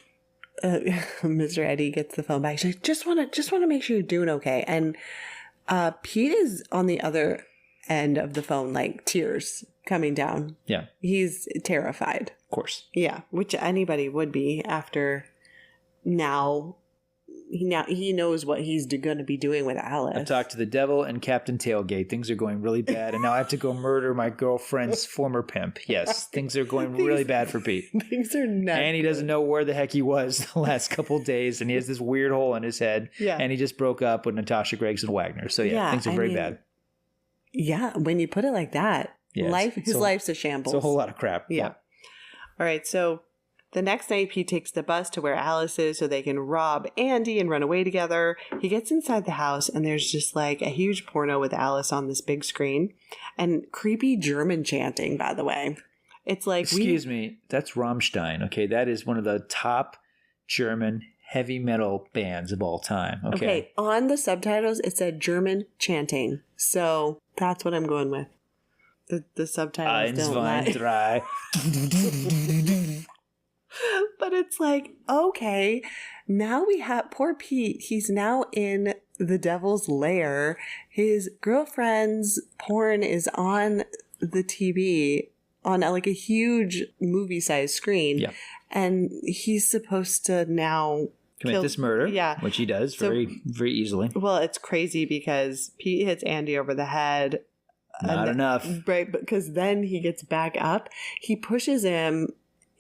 Mr. Eddie gets the phone back. She's like, just want to make sure you're doing okay. And Pete is on the other end of the phone, tears coming down. Yeah. He's terrified. Of course. Yeah, which anybody would be after now. He knows what he's going to be doing with Alice. I've talked to the devil and Captain Tailgate. Things are going really bad, and now I have to go murder my girlfriend's former pimp. Yes, things are going really bad for Pete. Things are nuts. And he doesn't know where the heck he was the last couple of days, and he has this weird hole in his head. Yeah. And he just broke up with Natasha Gregson Wagner. So things are very bad. Yeah, when you put it like that, his life's a shambles. It's a whole lot of crap. Yeah. All right, so The next night, Pete takes the bus to where Alice is so they can rob Andy and run away together. He gets inside the house, and there's just like a huge porno with Alice on this big screen. And creepy German chanting, by the way. It's like... Excuse me, that's Rammstein, okay? That is one of the top German heavy metal bands of all time, okay? On the subtitles, it said German chanting. So that's what I'm going with. The subtitles don't lie. But it's like, okay, now we have poor Pete. He's now in the devil's lair. His girlfriend's porn is on the TV on like a huge movie-sized screen. Yeah. And he's supposed to now commit this murder, which he does very, very easily. Well, it's crazy because Pete hits Andy over the head. Not enough. Right, because then he gets back up. He pushes him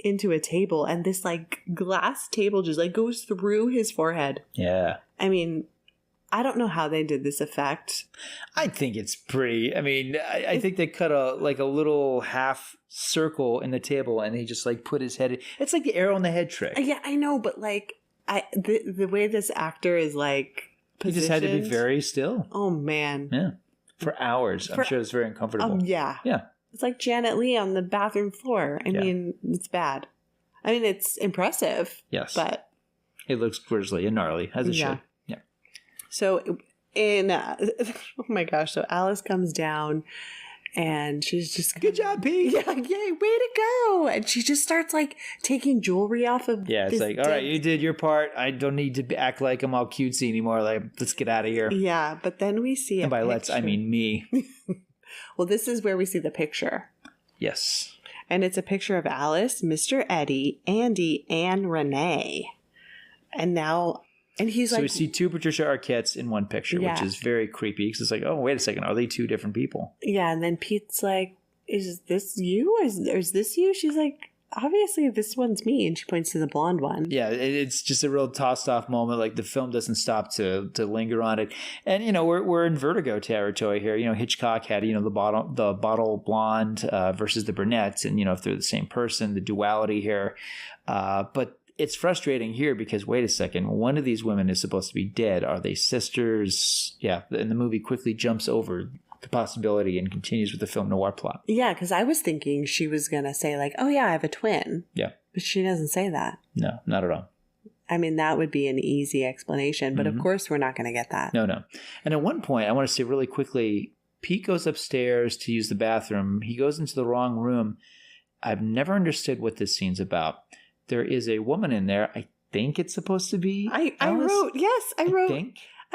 into a table, and this like glass table just like goes through his forehead. Yeah. I mean, I don't know how they did this effect. I think it's pretty. I mean, I think they cut a little half circle in the table, and he just like put his head. It's like the arrow in the head trick. Yeah, I know, but like the way this actor is like positioned, he just had to be very still. Oh man. Yeah. For hours. I'm sure it's very uncomfortable. Yeah. Yeah. It's like Janet Leigh on the bathroom floor. I mean, it's bad. I mean, it's impressive. Yes. But it looks grisly and gnarly, as it should. Yeah. So in, oh my gosh, so Alice comes down and she's just... Good job, Pete. Yeah, yay, way to go. And she just starts like taking jewelry off of... Yeah, it's like, all right, you did your part. I don't need to act like I'm all cutesy anymore. Like, let's get out of here. Yeah, but then we see and by let's, I mean me. Well, this is where we see the picture. Yes. And it's a picture of Alice, Mr. Eddie, Andy, and Renee. And now... And he's so we see two Patricia Arquettes in one picture, which is very creepy. Because it's like, oh, wait a second. Are they two different people? Yeah. And then Pete's like, is this you? Is this you? She's like, obviously this one's me. And she points to the blonde one. Yeah. It's just a real tossed off moment. Like the film doesn't stop to linger on it. And, you know, we're in Vertigo territory here. You know, Hitchcock had, you know, the bottle blonde versus the brunettes. And, you know, if they're the same person, the duality here. But it's frustrating here because, wait a second, one of these women is supposed to be dead. Are they sisters? Yeah, and the movie quickly jumps over the possibility and continues with the film noir plot. Yeah, because I was thinking she was going to say like, oh yeah, I have a twin. Yeah. But she doesn't say that. No, not at all. I mean, that would be an easy explanation, but of course we're not going to get that. No. And at one point, I want to say really quickly, Pete goes upstairs to use the bathroom. He goes into the wrong room. I've never understood what this scene's about. There is a woman in there. I think it's supposed to be I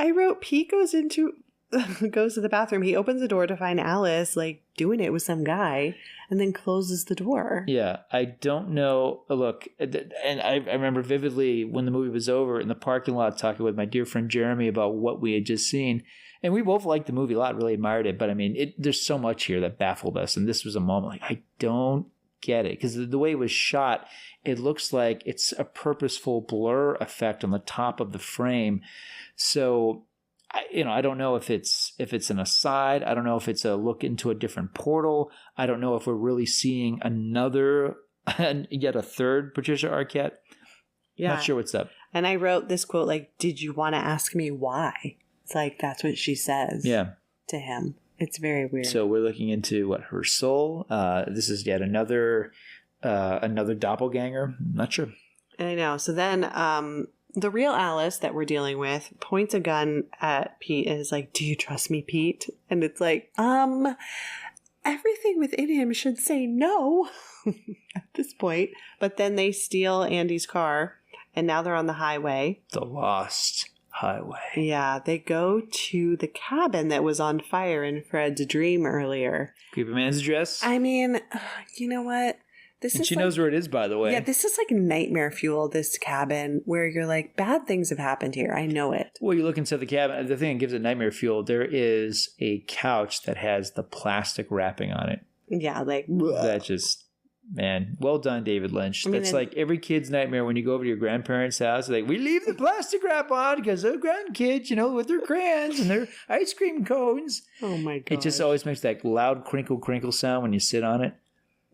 wrote Pete goes to the bathroom. He opens the door to find Alice like doing it with some guy and then closes the door. Yeah, I don't know. Look, and I remember vividly when the movie was over in the parking lot talking with my dear friend Jeremy about what we had just seen. And we both liked the movie a lot, really admired it. But I mean, there's so much here that baffled us. And this was a moment like, I don't get it. Because the way it was shot, it looks like it's a purposeful blur effect on the top of the frame. So, I don't know if it's an aside. I don't know if it's a look into a different portal. I don't know if we're really seeing yet a third Patricia Arquette. Yeah. Not sure what's up. And I wrote this quote like, did you want to ask me why? It's like, that's what she says to him. It's very weird. So we're looking into her soul. This is yet another doppelganger. Not sure. I know. So then the real Alice that we're dealing with points a gun at Pete and is like, do you trust me, Pete? And it's like, everything within him should say no at this point. But then they steal Andy's car and now they're on the highway. The lost highway. Yeah, they go to the cabin that was on fire in Fred's dream earlier. Creepy man's address. I mean, you know what? She knows where it is, by the way. Yeah, this is like nightmare fuel, this cabin, where you're like, bad things have happened here. I know it. Well, you look inside the cabin. The thing that gives it nightmare fuel, there is a couch that has the plastic wrapping on it. Yeah, like... That just... Man, well done, David Lynch. That's like every kid's nightmare when you go over to your grandparents' house. Like, we leave the plastic wrap on because they're grandkids, with their crayons and their ice cream cones. Oh, my God. It just always makes that loud crinkle sound when you sit on it.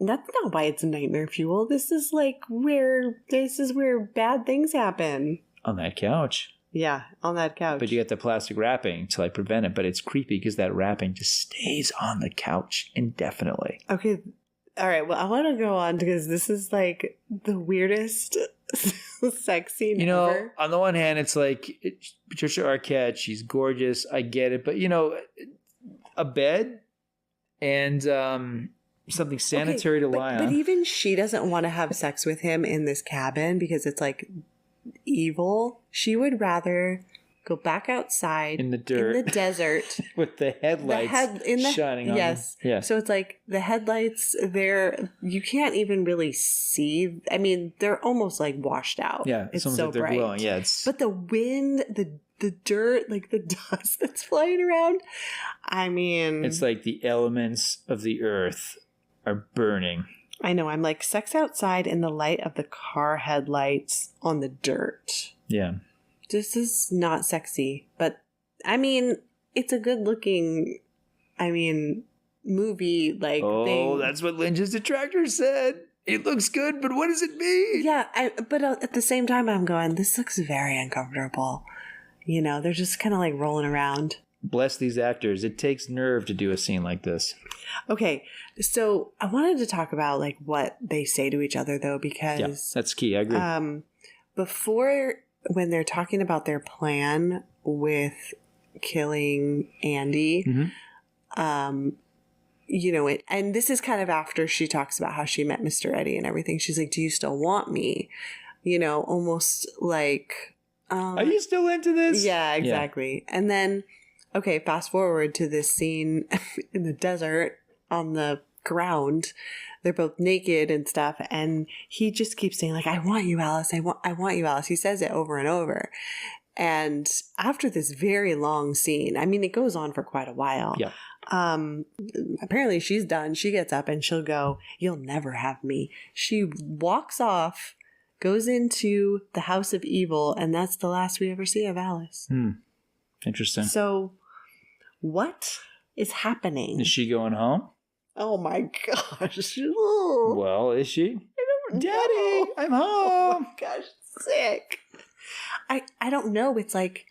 That's not why it's nightmare fuel. This is where bad things happen. On that couch. Yeah, on that couch. But you get the plastic wrapping to like prevent it, but it's creepy because that wrapping just stays on the couch indefinitely. Okay. All right. Well, I want to go on because this is like the weirdest sex scene ever. On the one hand, it's like Patricia Arquette, she's gorgeous. I get it. But, a bed and something sanitary to lie on. But even she doesn't want to have sex with him in this cabin because it's like evil. She would rather go back outside in the dirt, in the desert, with the headlights shining on them. Yeah. So it's like the headlights there, you can't even really see. I mean, they're almost like washed out. Yeah, it's so like they're bright. Glowing. Yeah, but the wind, the dirt, like the dust that's flying around. I mean, it's like the elements of the earth are burning. I know. I'm like, sex outside in the light of the car headlights on the dirt. Yeah. This is not sexy, but I mean, it's a good looking, movie like thing. Oh, that's what Lynch's detractor said. It looks good, but what does it mean? Yeah, but at the same time, I'm going, this looks very uncomfortable. They're just kind of like rolling around. Bless these actors. It takes nerve to do a scene like this. Okay, so I wanted to talk about like what they say to each other though, because that's key. I agree. Before, when they're talking about their plan with killing Andy, and this is kind of after she talks about how she met Mr. Eddie and everything. She's like, "Do you still want me?" Almost like, are you still into this? Yeah, exactly. Yeah. And then, okay, fast forward to this scene in the desert on the ground. They're both naked and stuff, and he just keeps saying like, "I want you, Alice. I want you, Alice." He says it over and over. And after this very long scene, it goes on for quite a while. Yeah. Apparently she's done. She gets up and she'll go, "You'll never have me." She walks off, goes into the house of evil, and that's the last we ever see of Alice. Interesting. So, what is happening? Is she going home? Oh my gosh. Well, is she? Daddy, I'm home. Oh my gosh, sick. I don't know. It's like,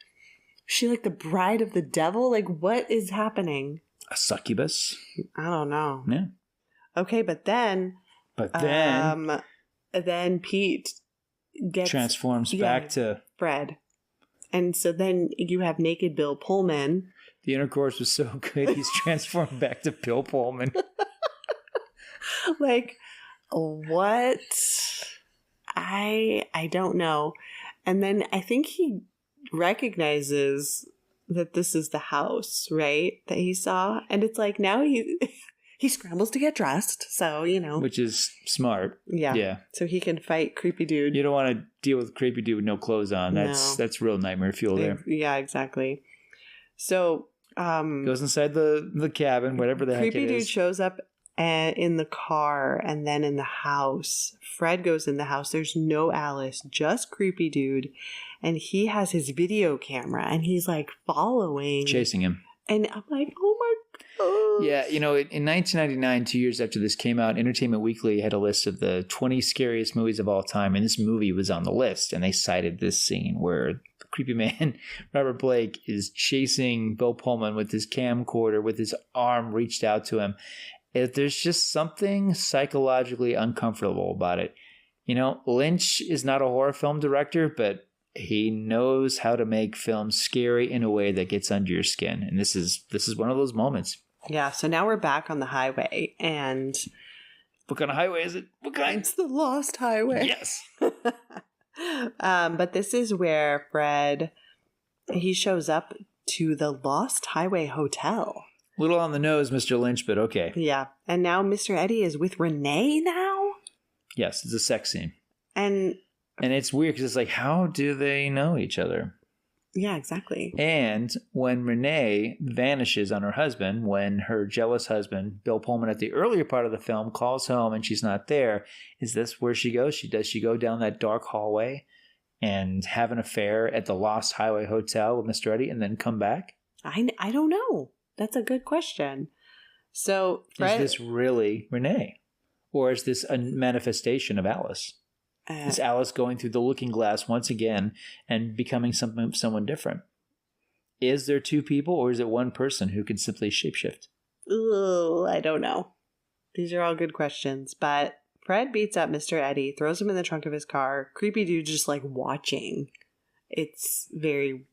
she like the bride of the devil? Like, what is happening? A succubus? I don't know. Yeah. Okay, but then Pete transforms back to Fred. And so then you have naked Bill Pullman. The intercourse was so good, he's transformed back to Bill Pullman. Like, what? I don't know. And then I think he recognizes that this is the house, right? That he saw. And it's like, now he scrambles to get dressed. So, Which is smart. Yeah. Yeah. So he can fight creepy dude. You don't want to deal with creepy dude with no clothes on. That's real nightmare fuel there. Yeah, exactly. So goes inside the cabin, whatever the heck it is. Creepy dude shows up in the car and then in the house. Fred goes in the house. There's no Alice, just creepy dude. And he has his video camera and he's like chasing him. And I'm like, oh my God. Yeah, in 1999, 2 years after this came out, Entertainment Weekly had a list of the 20 scariest movies of all time, and this movie was on the list, and they cited this scene where the creepy man, Robert Blake, is chasing Bill Pullman with his camcorder, with his arm reached out to him. There's just something psychologically uncomfortable about it. Lynch is not a horror film director, but he knows how to make films scary in a way that gets under your skin. And this is one of those moments. Yeah, so now we're back on the highway, and what kind of highway is it? What kind? It's the Lost Highway. Yes. But this is where Fred, he shows up to the Lost Highway Hotel. Little on the nose, Mr. Lynch, but okay. Yeah, and now Mr. Eddie is with Renee now? Yes, it's a sex scene. And it's weird because it's like, how do they know each other? Yeah, exactly. And when Renee vanishes on her husband, when her jealous husband, Bill Pullman, at the earlier part of the film calls home and she's not there, is this where she goes? Does she go down that dark hallway and have an affair at the Lost Highway Hotel with Mr. Eddie and then come back? I don't know. That's a good question. So, Fred, is this really Renee? Or is this a manifestation of Alice? Is Alice going through the looking glass once again and becoming someone different? Is there two people, or is it one person who can simply shapeshift? Ooh, I don't know. These are all good questions, but Fred beats up Mr. Eddie, throws him in the trunk of his car. Creepy dude just like watching. It's very,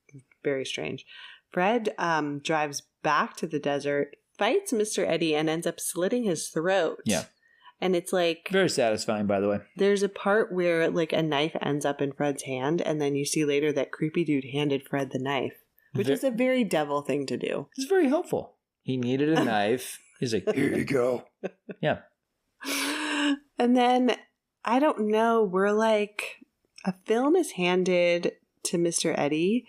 very strange. Fred drives back to the desert, fights Mr. Eddie, and ends up slitting his throat. Yeah. And it's like... Very satisfying, by the way. There's a part where like a knife ends up in Fred's hand, and then you see later that creepy dude handed Fred the knife, which is a very devil thing to do. It's very helpful. He needed a knife. He's like, here you go. Yeah. And then, I don't know, we're like, a film is handed to Mr. Eddie,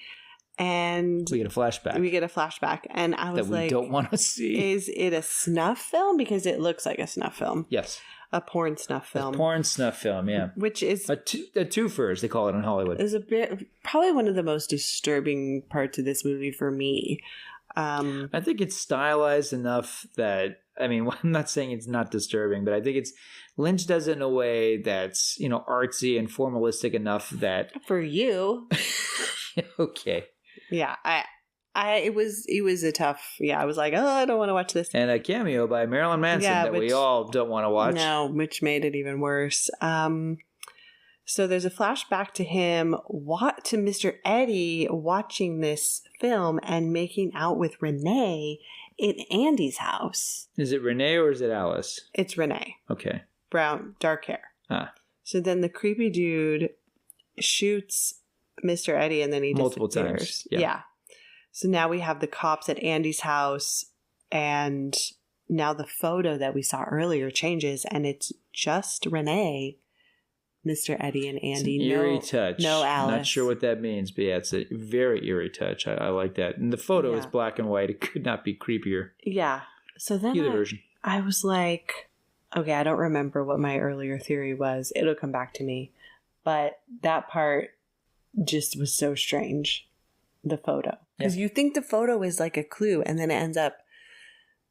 and we get a flashback. And I was like, we don't want to see. Is it a snuff film? Because it looks like a snuff film. Yes. A porn snuff film. A porn snuff film, yeah. Which is... A twofer, as they call it in Hollywood. Is probably one of the most disturbing parts of this movie for me. I think it's stylized enough that, I mean, I'm not saying it's not disturbing, but I think Lynch does it in a way that's, artsy and formalistic enough that... For you. Okay. Yeah, it was a tough, I was like, I don't want to watch this. And a cameo by Marilyn Manson we all don't want to watch. No, which made it even worse. So there's a flashback to to Mr. Eddie watching this film and making out with Renee in Andy's house. Is it Renee or is it Alice? It's Renee. Okay. Brown, dark hair. Ah. So then the creepy dude shoots Mr. Eddie and then he multiple disappears. times. Yeah. So now we have the cops at Andy's house, and now the photo that we saw earlier changes, and it's just Renee, Mr. Eddie, and Andy. It's an eerie touch. No Alice. Not sure what that means, but yeah, it's a very eerie touch. I like that. And the photo is black and white. It could not be creepier. Yeah. So then either version. I was like, okay, I don't remember what my earlier theory was. It'll come back to me. But that part just was so strange, the photo. Because you think the photo is like a clue, and then it ends up,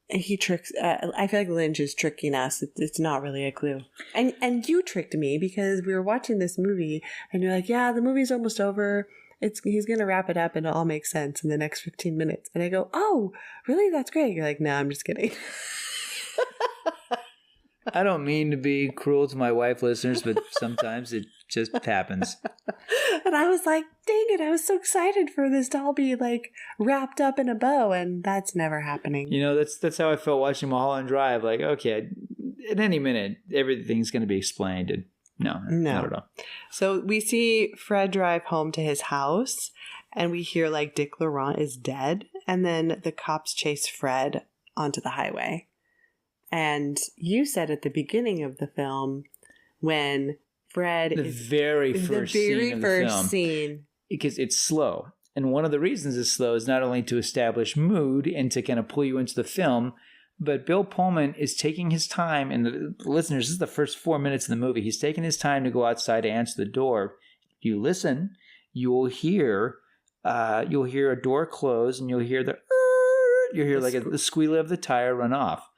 he tricks, I feel like Lynch is tricking us. It's not really a clue. And you tricked me because we were watching this movie, and you're like, yeah, the movie's almost over. He's going to wrap it up, and it all makes sense in the next 15 minutes. And I go, oh, really? That's great. You're like, no, I'm just kidding. I don't mean to be cruel to my wife listeners, but sometimes it just happens. And I was like, dang it, I was so excited for this to all be like wrapped up in a bow, and that's never happening. That's how I felt watching Mulholland Drive. Like, okay, at any minute, everything's going to be explained. And no, not at all. So we see Fred drive home to his house, and we hear like Dick Laurent is dead, and then the cops chase Fred onto the highway. And you said at the beginning of the film, when Fred the very first scene, because it's slow. And one of the reasons it's slow is not only to establish mood and to kind of pull you into the film, but Bill Pullman is taking his time, and the listeners, this is the first 4 minutes of the movie. He's taking his time to go outside to answer the door. If you listen, you'll hear a door close, and you'll hear the squeal of the tire run off.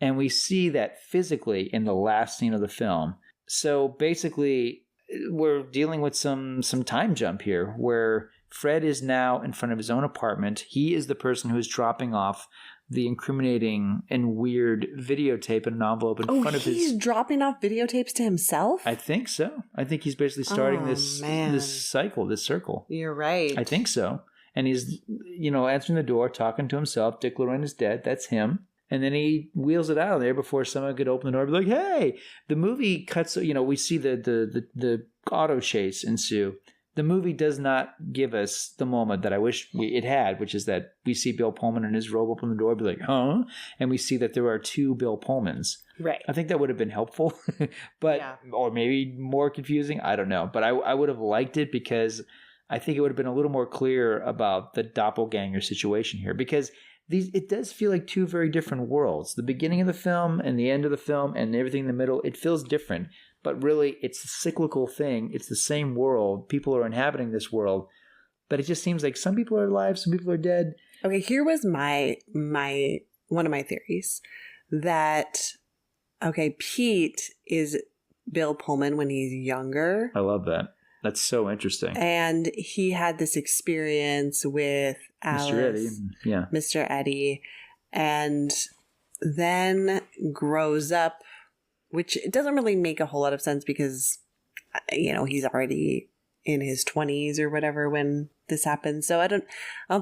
And we see that physically in the last scene of the film. So basically, we're dealing with some time jump here, where Fred is now in front of his own apartment. He is the person who is dropping off the incriminating and weird videotape in an envelope in front of his... he's dropping off videotapes to himself? I think so. I think he's basically starting this circle. You're right. I think so. And he's, answering the door, talking to himself. Dick Laurent is dead. That's him. And then he wheels it out of there before someone could open the door and be like, hey, the movie cuts, we see the auto chase ensue. The movie does not give us the moment that I wish it had, which is that we see Bill Pullman in his robe open the door, be like, huh? And we see that there are two Bill Pullmans. Right. I think that would have been helpful, or maybe more confusing. I don't know. But I would have liked it because I think it would have been a little more clear about the doppelganger situation here, because it does feel like two very different worlds. The beginning of the film and the end of the film and everything in the middle, it feels different. But really, it's a cyclical thing. It's the same world. People are inhabiting this world. But it just seems like some people are alive, some people are dead. Okay, here was my one of my theories. That Okay, Pete is Bill Pullman when he's younger. I love that. That's so interesting. And he had this experience with Alice, Mr. Eddie. Yeah. Mr. Eddie, and then grows up, which it doesn't really make a whole lot of sense because, he's already in his 20s or whatever when this happens. So I don't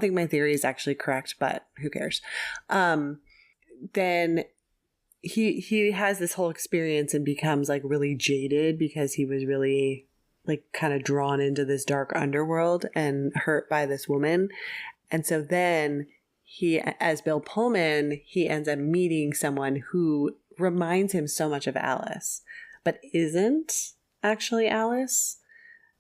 think my theory is actually correct, but who cares? Then he has this whole experience and becomes like really jaded because he was really like kind of drawn into this dark underworld and hurt by this woman. And so then he, as Bill Pullman, he ends up meeting someone who reminds him so much of Alice, but isn't actually Alice.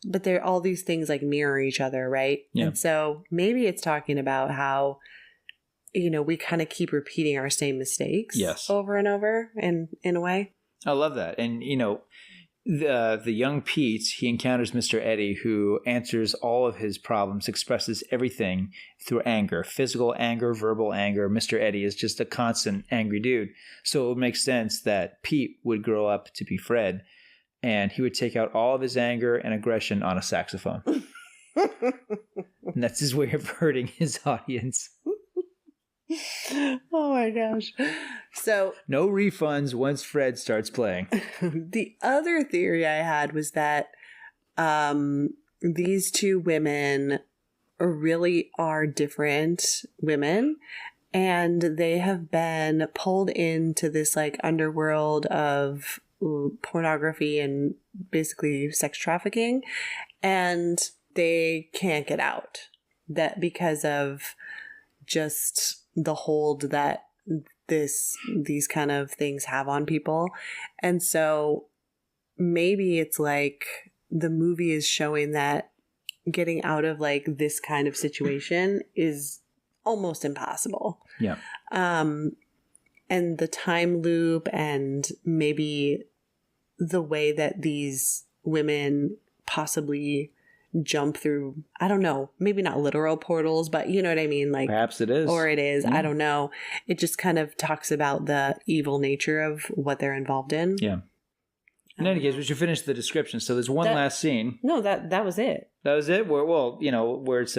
But there, all these things like mirror each other, right? Yeah. And so maybe it's talking about how, we kind of keep repeating our same mistakes over and over in a way. I love that. And, the young Pete, he encounters Mr. Eddie, who answers all of his problems, expresses everything through anger, physical anger, verbal anger. Mr. Eddie is just a constant angry dude. So it would make sense that Pete would grow up to be Fred, and he would take out all of his anger and aggression on a saxophone. And that's his way of hurting his audience. Oh my gosh. So no refunds once Fred starts playing. The other theory I had was that these two women really are different women, and they have been pulled into this like underworld of pornography and basically sex trafficking, and they can't get out. That because of just the hold that these kind of things have on people. And so maybe it's like the movie is showing that getting out of like this kind of situation is almost impossible. Yeah. And the time loop and maybe the way that these women possibly jump through, I don't know, maybe not literal portals, but you know what I mean? Like perhaps it is. Or it is. Yeah. I don't know. It just kind of talks about the evil nature of what they're involved in. Yeah. In any case, we should finish the description. So there's one last scene. No, that was it. That was it? Where it's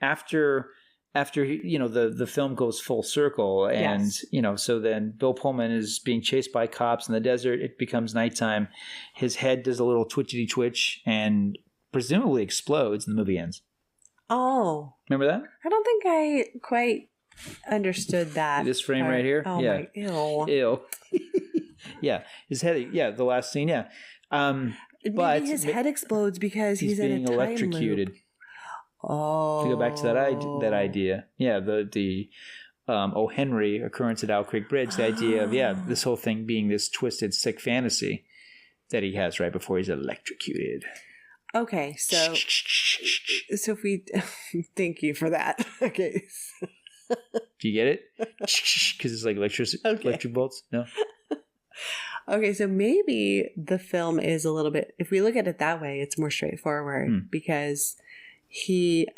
after the film goes full circle, and so then Bill Pullman is being chased by cops in the desert. It becomes nighttime. His head does a little twitchity twitch and presumably explodes, and the movie ends. Oh. Remember that? I don't think I quite understood that. This frame right here? Oh, yeah. Ew. Yeah. His head, the last scene, yeah. But maybe his head explodes because he's in a time electrocuted. Loop. Oh. To go back to that idea. Yeah, the O. Henry occurrence at Owl Creek Bridge, the idea of, this whole thing being this twisted, sick fantasy that he has right before he's electrocuted. Okay, so if we thank you for that. Okay. Do you get it? Because it's like electric bolts? No? Okay, so maybe the film is a little bit, if we look at it that way, it's more straightforward because he,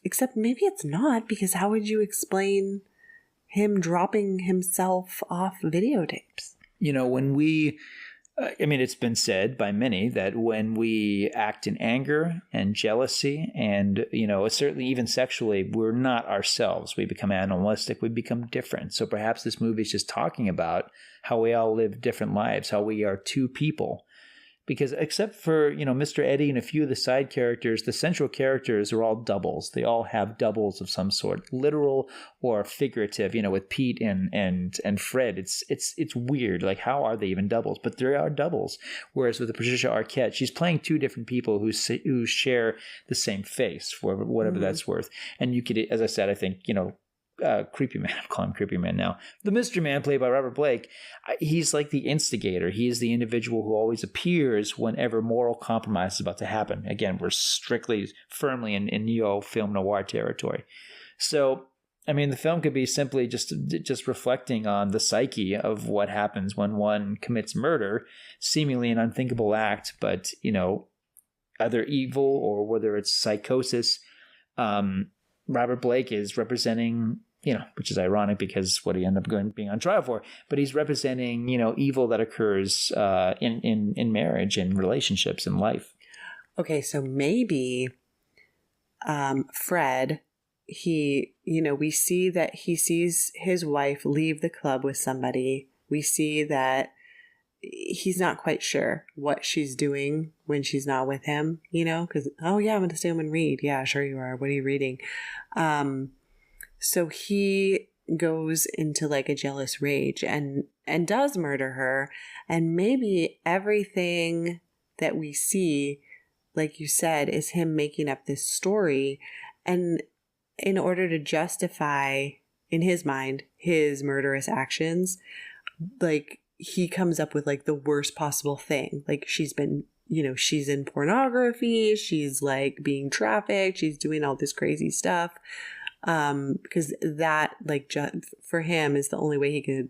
except maybe it's not, because how would you explain him dropping himself off videotapes? When we... it's been said by many that when we act in anger and jealousy and, certainly even sexually, we're not ourselves. We become animalistic. We become different. So perhaps this movie is just talking about how we all live different lives, how we are two people. Because except for, Mr. Eddie and a few of the side characters, the central characters are all doubles. They all have doubles of some sort, literal or figurative, with Pete and Fred. It's weird. Like, how are they even doubles? But they are doubles. Whereas with the Patricia Arquette, she's playing two different people who share the same face, for whatever that's worth. And you could, as I said, I think, Creepy Man, I'm calling him Creepy Man now. The Mystery Man, played by Robert Blake, he's like the instigator. He is the individual who always appears whenever moral compromise is about to happen. Again, we're firmly in neo film noir territory. So, the film could be simply just reflecting on the psyche of what happens when one commits murder, seemingly an unthinkable act, but, either evil or whether it's psychosis. Robert Blake is representing which is ironic because what he ended up being on trial for. But he's representing, evil that occurs in marriage and relationships and life. Okay, so maybe Fred, we see that he sees his wife leave the club with somebody. We see that he's not quite sure what she's doing when she's not with him, because, oh yeah, I'm going to stay home and read. Yeah, sure you are. What are you reading? So he goes into like a jealous rage and does murder her. And maybe everything that we see, like you said, is him making up this story. And in order to justify, in his mind, his murderous actions, like he comes up with like the worst possible thing. Like she's been, she's in pornography. She's like being trafficked. She's doing all this crazy stuff. Because that like for him is the only way he could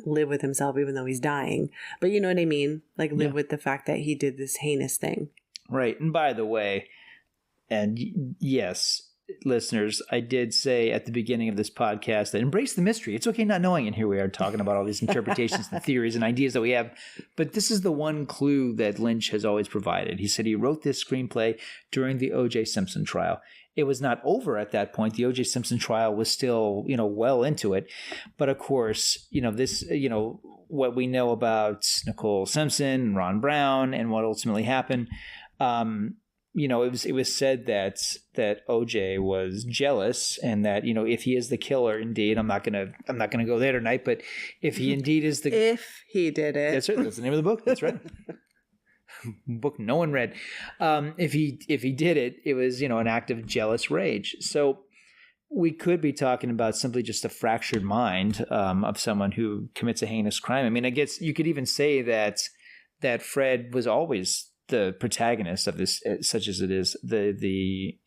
live with himself, even though he's dying. But you know what I mean? Like live with the fact that he did this heinous thing. Right. And by the way, and yes, listeners, I did say at the beginning of this podcast that embrace the mystery. It's okay not knowing. And here we are talking about all these interpretations and theories and ideas that we have. But this is the one clue that Lynch has always provided. He said he wrote this screenplay during the O.J. Simpson trial. It was not over at that point. The O.J. Simpson trial was still, well into it. But of course, this, what we know about Nicole Simpson, Ron Brown, and what ultimately happened, it was said that OJ was jealous, and that if he is the killer, indeed, I'm not gonna go there tonight. But if he indeed is if he did it, that's right. That's the name of the book. That's right. Book no one read. If he did it, it was an act of jealous rage. So we could be talking about simply just a fractured mind of someone who commits a heinous crime. I mean, I guess you could even say that Fred was always the protagonist of this, such as it is, the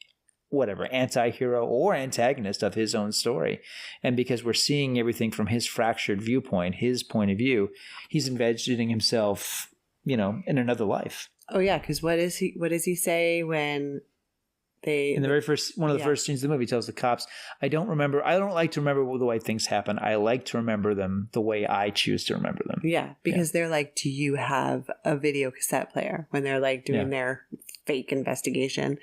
whatever, anti-hero or antagonist of his own story. And because we're seeing everything from his fractured viewpoint, his point of view, he's envisioning himself, in another life. Oh yeah, because what does he say when they in the very first one of the first scenes of the movie, he tells the cops, I don't like to remember the way things happen. I like to remember them the way I choose to remember them. Yeah, because they're like, do you have a video cassette player, when they're like doing their fake investigation?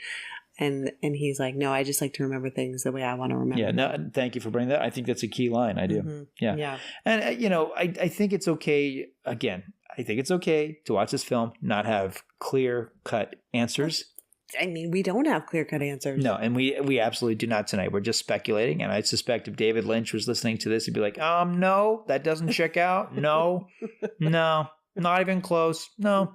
And he's like, no, I just like to remember things the way I want to remember. Yeah, no, thank you for bringing that. I think that's a key line. I do. Mm-hmm. Yeah. And, I think it's okay, again, to watch this film, not have clear-cut answers. I mean, we don't have clear-cut answers. No, and we absolutely do not tonight. We're just speculating, and I suspect if David Lynch was listening to this, he'd be like, no, that doesn't check out. No, not even close. No.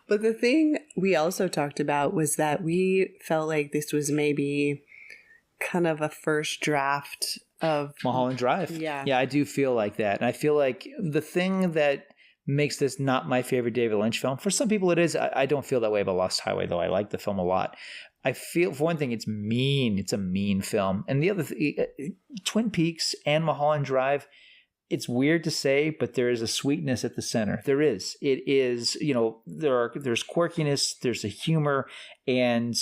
But the thing we also talked about was that we felt like this was maybe kind of a first draft of Mulholland Drive. Yeah. Yeah, I do feel like that. And I feel like the thing that makes this not my favorite David Lynch film, for some people it is. I don't feel that way about Lost Highway, though. I like the film a lot. I feel, for one thing, it's mean. It's a mean film. And the other Twin Peaks and Mulholland Drive, it's weird to say, but there is a sweetness at the center. There is. It is, there's quirkiness, there's a humor, and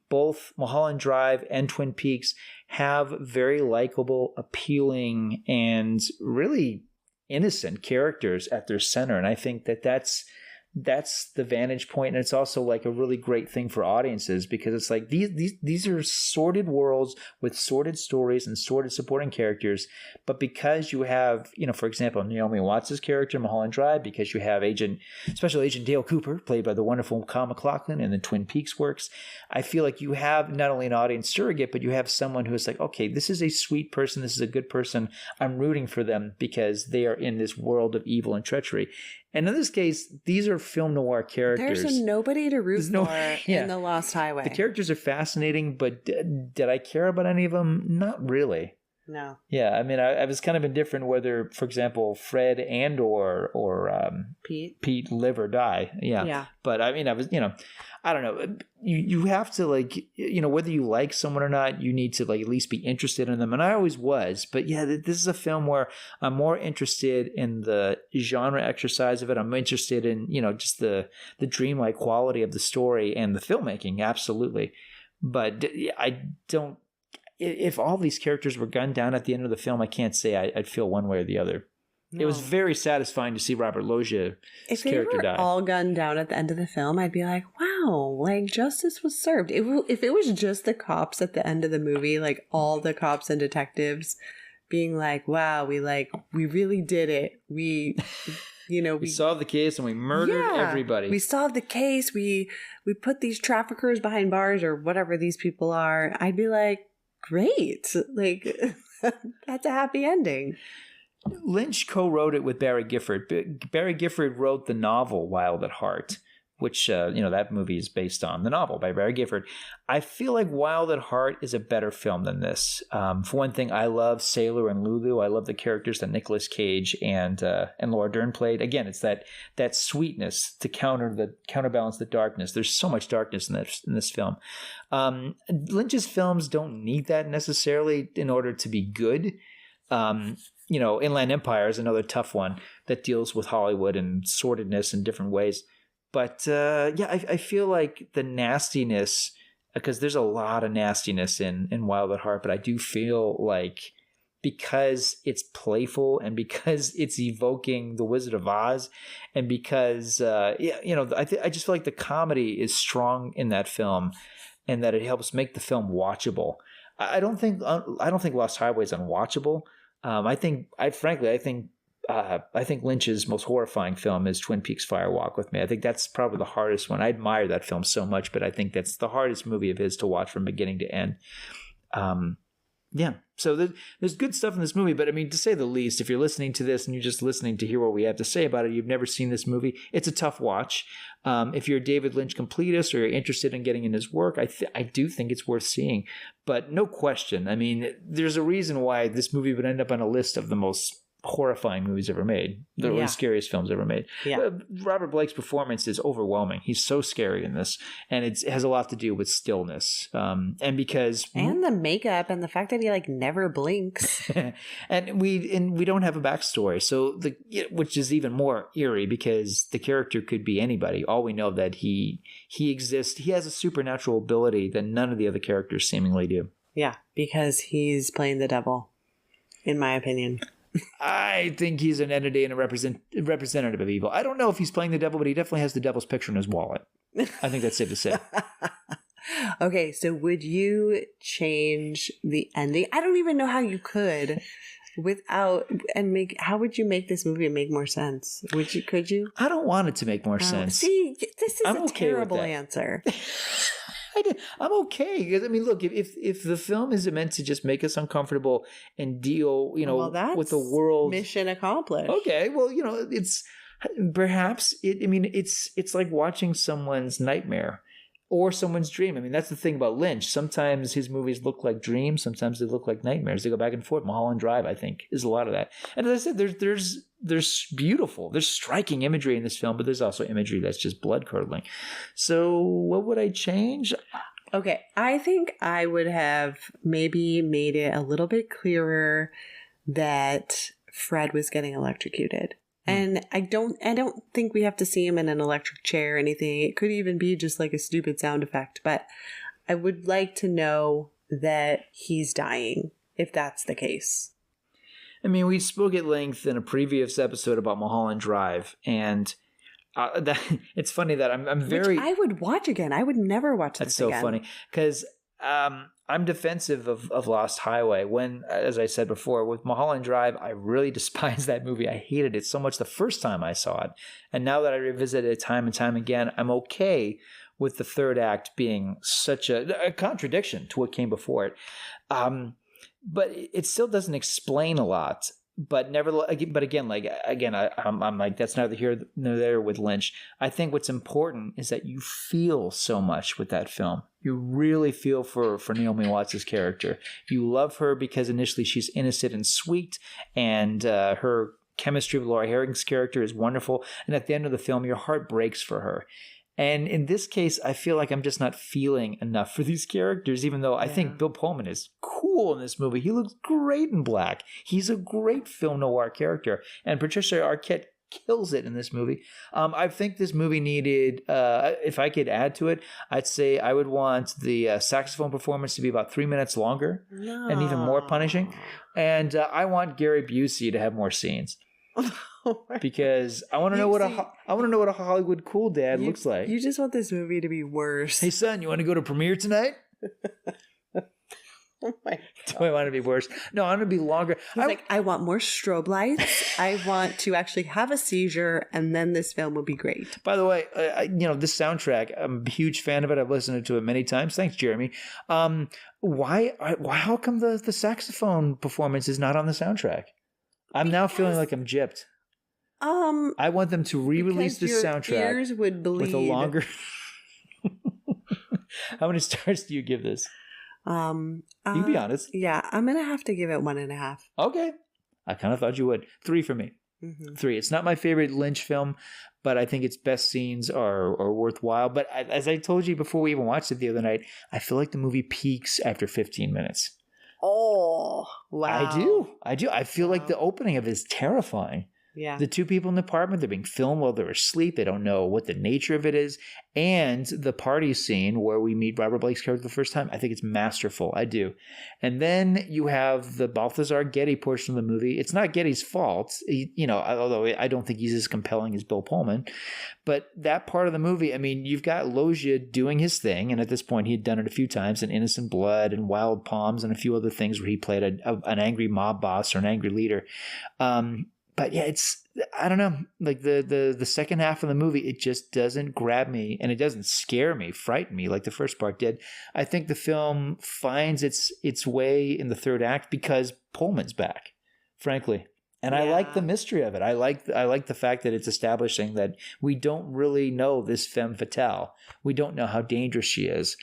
both Mulholland Drive and Twin Peaks have very likable, appealing, and really innocent characters at their center. And I think that's the vantage point. And it's also like a really great thing for audiences, because it's like these are sordid worlds with sordid stories and sordid supporting characters. But because you have, for example, Naomi Watts' character in Mulholland Drive, because you have Special Agent Dale Cooper, played by the wonderful Kyle MacLachlan in the Twin Peaks works, I feel like you have not only an audience surrogate, but you have someone who is like, okay, this is a sweet person, this is a good person, I'm rooting for them because they are in this world of evil and treachery. And in this case, these are film noir characters. There's nobody to root for in The Lost Highway. The characters are fascinating, but did I care about any of them? Not really. No. Yeah, I mean, I was kind of indifferent whether, for example, Fred and or Pete live or die. Yeah. But I mean, I was, I don't know. You have to whether you like someone or not, you need to at least be interested in them. And I always was. But yeah, this is a film where I'm more interested in the genre exercise of it. I'm interested in, just the dreamlike quality of the story and the filmmaking. Absolutely. But I don't. if all these characters were gunned down at the end of the film, I can't say I'd feel one way or the other. No. It was very satisfying to see Robert Loggia's character die. If they were all gunned down at the end of the film, I'd be like, wow, like justice was served. If it was just the cops at the end of the movie, like all the cops and detectives being like, wow, we really did it. We solved the case and we murdered everybody. We solved the case. We put these traffickers behind bars or whatever these people are. I'd be like, great. Like, that's a happy ending. Lynch co-wrote it with Barry Gifford. Barry Gifford wrote the novel Wild at Heart, which, that movie is based on the novel by Barry Gifford. I feel like Wild at Heart is a better film than this. For one thing, I love Sailor and Lulu. I love the characters that Nicolas Cage and Laura Dern played. Again, it's that sweetness to counterbalance the darkness. There's so much darkness in this film. Lynch's films don't need that necessarily in order to be good. Inland Empire is another tough one that deals with Hollywood and sordidness in different ways. But I feel like the nastiness, because there's a lot of nastiness in Wild at Heart, but I do feel like because it's playful and because it's evoking the Wizard of Oz, and because I just feel like the comedy is strong in that film, and that it helps make the film watchable. I don't think Lost Highway is unwatchable. I think Lynch's most horrifying film is Twin Peaks Fire Walk with Me. I think that's probably the hardest one. I admire that film so much, but I think that's the hardest movie of his to watch from beginning to end. So there's good stuff in this movie, but I mean, to say the least, if you're listening to this and you're just listening to hear what we have to say about it, you've never seen this movie, it's a tough watch. If you're a David Lynch completist or you're interested in getting in his work, I do think it's worth seeing. But no question, I mean, there's a reason why this movie would end up on a list of the most horrifying movies ever made, the scariest films ever made. Robert Blake's performance is overwhelming. He's so scary in this, and it has a lot to do with stillness, and the makeup and the fact that he like never blinks. and we don't have a backstory, so which is even more eerie because the character could be anybody. All we know that he exists. He has a supernatural ability that none of the other characters seemingly do. Yeah, because he's playing the devil, in my opinion. I think he's an entity and a representative of evil. I don't know if he's playing the devil, but he definitely has the devil's picture in his wallet. I think that's safe to say. Okay, so would you change the ending? I don't even know how you could how would you make this movie make more sense? Could you? I don't want it to make more sense. See, this is a terrible answer. I'm okay. Because, I mean, look, if the film is meant to just make us uncomfortable and deal, with the world. Mission accomplished. Okay. Well, it's perhaps it's like watching someone's nightmare or someone's dream. I mean, that's the thing about Lynch. Sometimes his movies look like dreams. Sometimes they look like nightmares. They go back and forth. Mulholland Drive, I think, is a lot of that. And as I said, there's striking imagery in this film, but there's also imagery that's just blood curdling. So what would I change? Okay, I think I would have maybe made it a little bit clearer that Fred was getting electrocuted. And I don't think we have to see him in an electric chair or anything. It could even be just like a stupid sound effect. But I would like to know that he's dying, if that's the case. I mean, we spoke at length in a previous episode about Mulholland Drive, and it's funny that I'm very... Which I would watch again. I would never watch this again. That's so funny, because I'm defensive of Lost Highway. When, as I said before, with Mulholland Drive, I really despised that movie. I hated it so much the first time I saw it. And now that I revisit it time and time again, I'm okay with the third act being such a contradiction to what came before it. But it still doesn't explain a lot. But again, I'm like, that's neither here nor there with Lynch. I think what's important is that you feel so much with that film. You really feel for Naomi Watts' character. You love her because initially she's innocent and sweet, and her chemistry with Laura Herring's character is wonderful. And at the end of the film, your heart breaks for her. And in this case, I feel like I'm just not feeling enough for these characters, even though I think Bill Pullman is cool in this movie. He looks great in black. He's a great film noir character. And Patricia Arquette kills it in this movie. I think this movie needed, if I could add to it, I'd say I would want the saxophone performance to be about 3 minutes longer and even more punishing. And I want Gary Busey to have more scenes. Because I want to know what a Hollywood cool dad looks like. You just want this movie to be worse. Hey son, you want to go to premiere tonight? Oh my God. Do I want to be worse? No, I want to be longer. I want more strobe lights. I want to actually have a seizure, and then this film will be great. By the way, this soundtrack, I'm a huge fan of it. I've listened to it many times. Thanks, Jeremy. Why? How come the saxophone performance is not on the soundtrack? I'm now feeling like I'm gypped. I want them to re-release this soundtrack ears would bleed. with a longer. How many stars do you give this? You can be honest. Yeah, I'm gonna have to give it 1.5. Okay, I kind of thought you would. 3 for me. 3. It's not my favorite Lynch film, but I think its best scenes are worthwhile. But as I told you before we even watched it the other night, I feel like the movie peaks after 15 minutes. Oh, wow! I do. I feel like the opening of it is terrifying. Yeah. The 2 people in the apartment, they're being filmed while they're asleep. They don't know what the nature of it is. And the party scene where we meet Robert Blake's character the first time, I think it's masterful. I do. And then you have the Balthazar Getty portion of the movie. It's not Getty's fault, although I don't think he's as compelling as Bill Pullman. But that part of the movie, I mean, you've got Loggia doing his thing. And at this point, he had done it a few times in Innocent Blood and Wild Palms and a few other things where he played an angry mob boss or an angry leader. But yeah, I don't know, like the second half of the movie, it just doesn't grab me, and it doesn't scare me, frighten me like the first part did. I think the film finds its way in the third act because Pullman's back, frankly. And I like the mystery of it. I like the fact that it's establishing that we don't really know this femme fatale. We don't know how dangerous she is.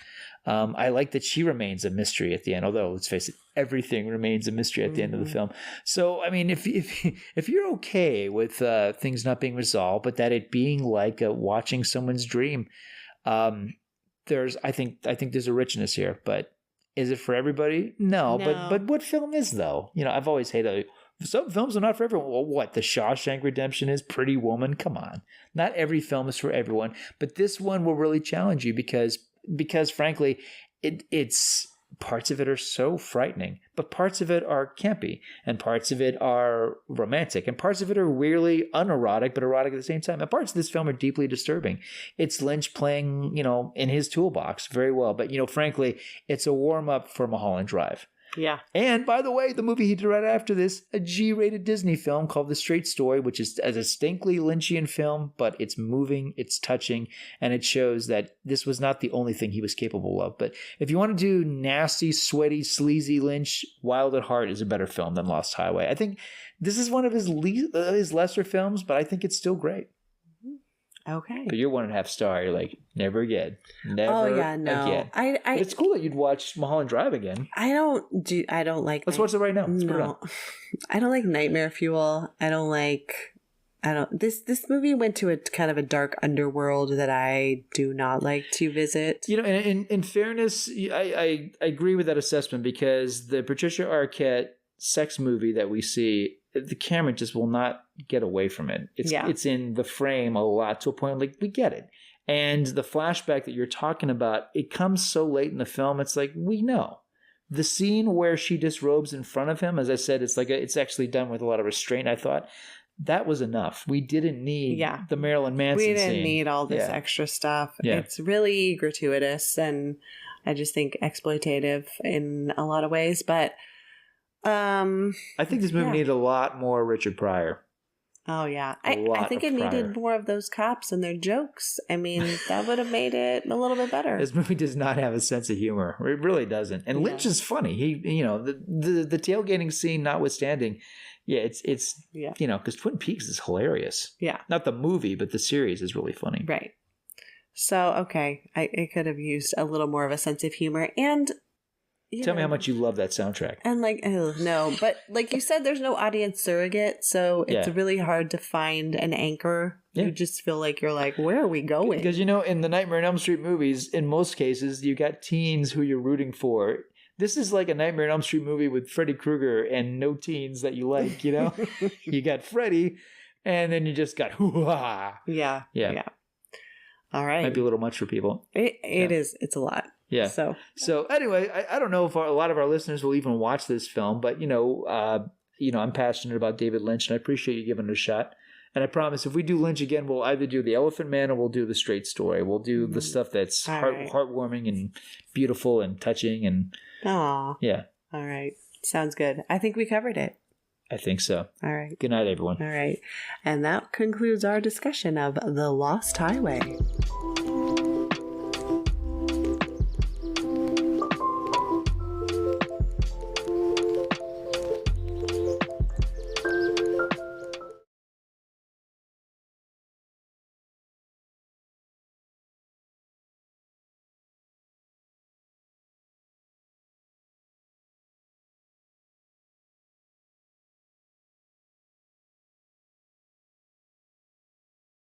I like that she remains a mystery at the end, although let's face it, everything remains a mystery at the end of the film. So, I mean, if you're okay with things not being resolved, but that it being like watching someone's dream, I think there's a richness here. But is it for everybody? No. But what film is though? I've always hated some films are not for everyone. Well, what? The Shawshank Redemption is? Pretty Woman? Come on. Not every film is for everyone, but this one will really challenge you because frankly, it's parts of it are so frightening, but parts of it are campy, and parts of it are romantic, and parts of it are weirdly unerotic, but erotic at the same time. And parts of this film are deeply disturbing. It's Lynch playing, in his toolbox very well. But, frankly, it's a warm-up for Mulholland Drive. Yeah. And by the way, the movie he did right after this, a G-rated Disney film called The Straight Story, which is a distinctly Lynchian film, but it's moving, it's touching, and it shows that this was not the only thing he was capable of. But if you want to do nasty, sweaty, sleazy Lynch, Wild at Heart is a better film than Lost Highway. I think this is one of his lesser films, but I think it's still great. Okay. But you're 1.5 star. You're like, never again. Never again. It's cool that you'd watch Mulholland Drive again. I don't like. Let's watch it right now. Let's put it on. I don't like Nightmare Fuel. This movie went to a kind of a dark underworld that I do not like to visit. In fairness, I agree with that assessment because the Patricia Arquette sex movie that we see, the camera just will not get away from it. It's in the frame a lot to a point like we get it. And the flashback that you're talking about, it comes so late in the film. It's like, we know. The scene where she disrobes in front of him, as I said, it's actually done with a lot of restraint. I thought that was enough. We didn't need the Marilyn Manson scene. We didn't need all this extra stuff. Yeah. It's really gratuitous and I just think exploitative in a lot of ways. But I think this movie needed a lot more Richard Pryor. Oh, yeah. I think it needed more of those cops and their jokes. I mean, that would have made it a little bit better. This movie does not have a sense of humor. It really doesn't. And Lynch is funny. He, the tailgating scene notwithstanding, it's because Twin Peaks is hilarious. Yeah. Not the movie, but the series is really funny. Right. So, okay. I could have used a little more of a sense of humor and... Tell me how much you love that soundtrack. And no, but like you said, there's no audience surrogate, so it's really hard to find an anchor. Yeah. You just feel like you're like, where are we going? Because, in the Nightmare on Elm Street movies, in most cases, you got teens who you're rooting for. This is like a Nightmare on Elm Street movie with Freddy Krueger and no teens that you like, You got Freddy, and then you just got hoo-ha. Yeah. All right. Might be a little much for people. It is. It's a lot. Yeah. So anyway, I don't know if a lot of our listeners will even watch this film, but I'm passionate about David Lynch, and I appreciate you giving it a shot. And I promise, if we do Lynch again, we'll either do The Elephant Man or we'll do The Straight Story. We'll do the stuff that's heartwarming and beautiful and touching. And Aw. Yeah. All right. Sounds good. I think we covered it. I think so. All right. Good night, everyone. All right. And that concludes our discussion of The Lost Highway.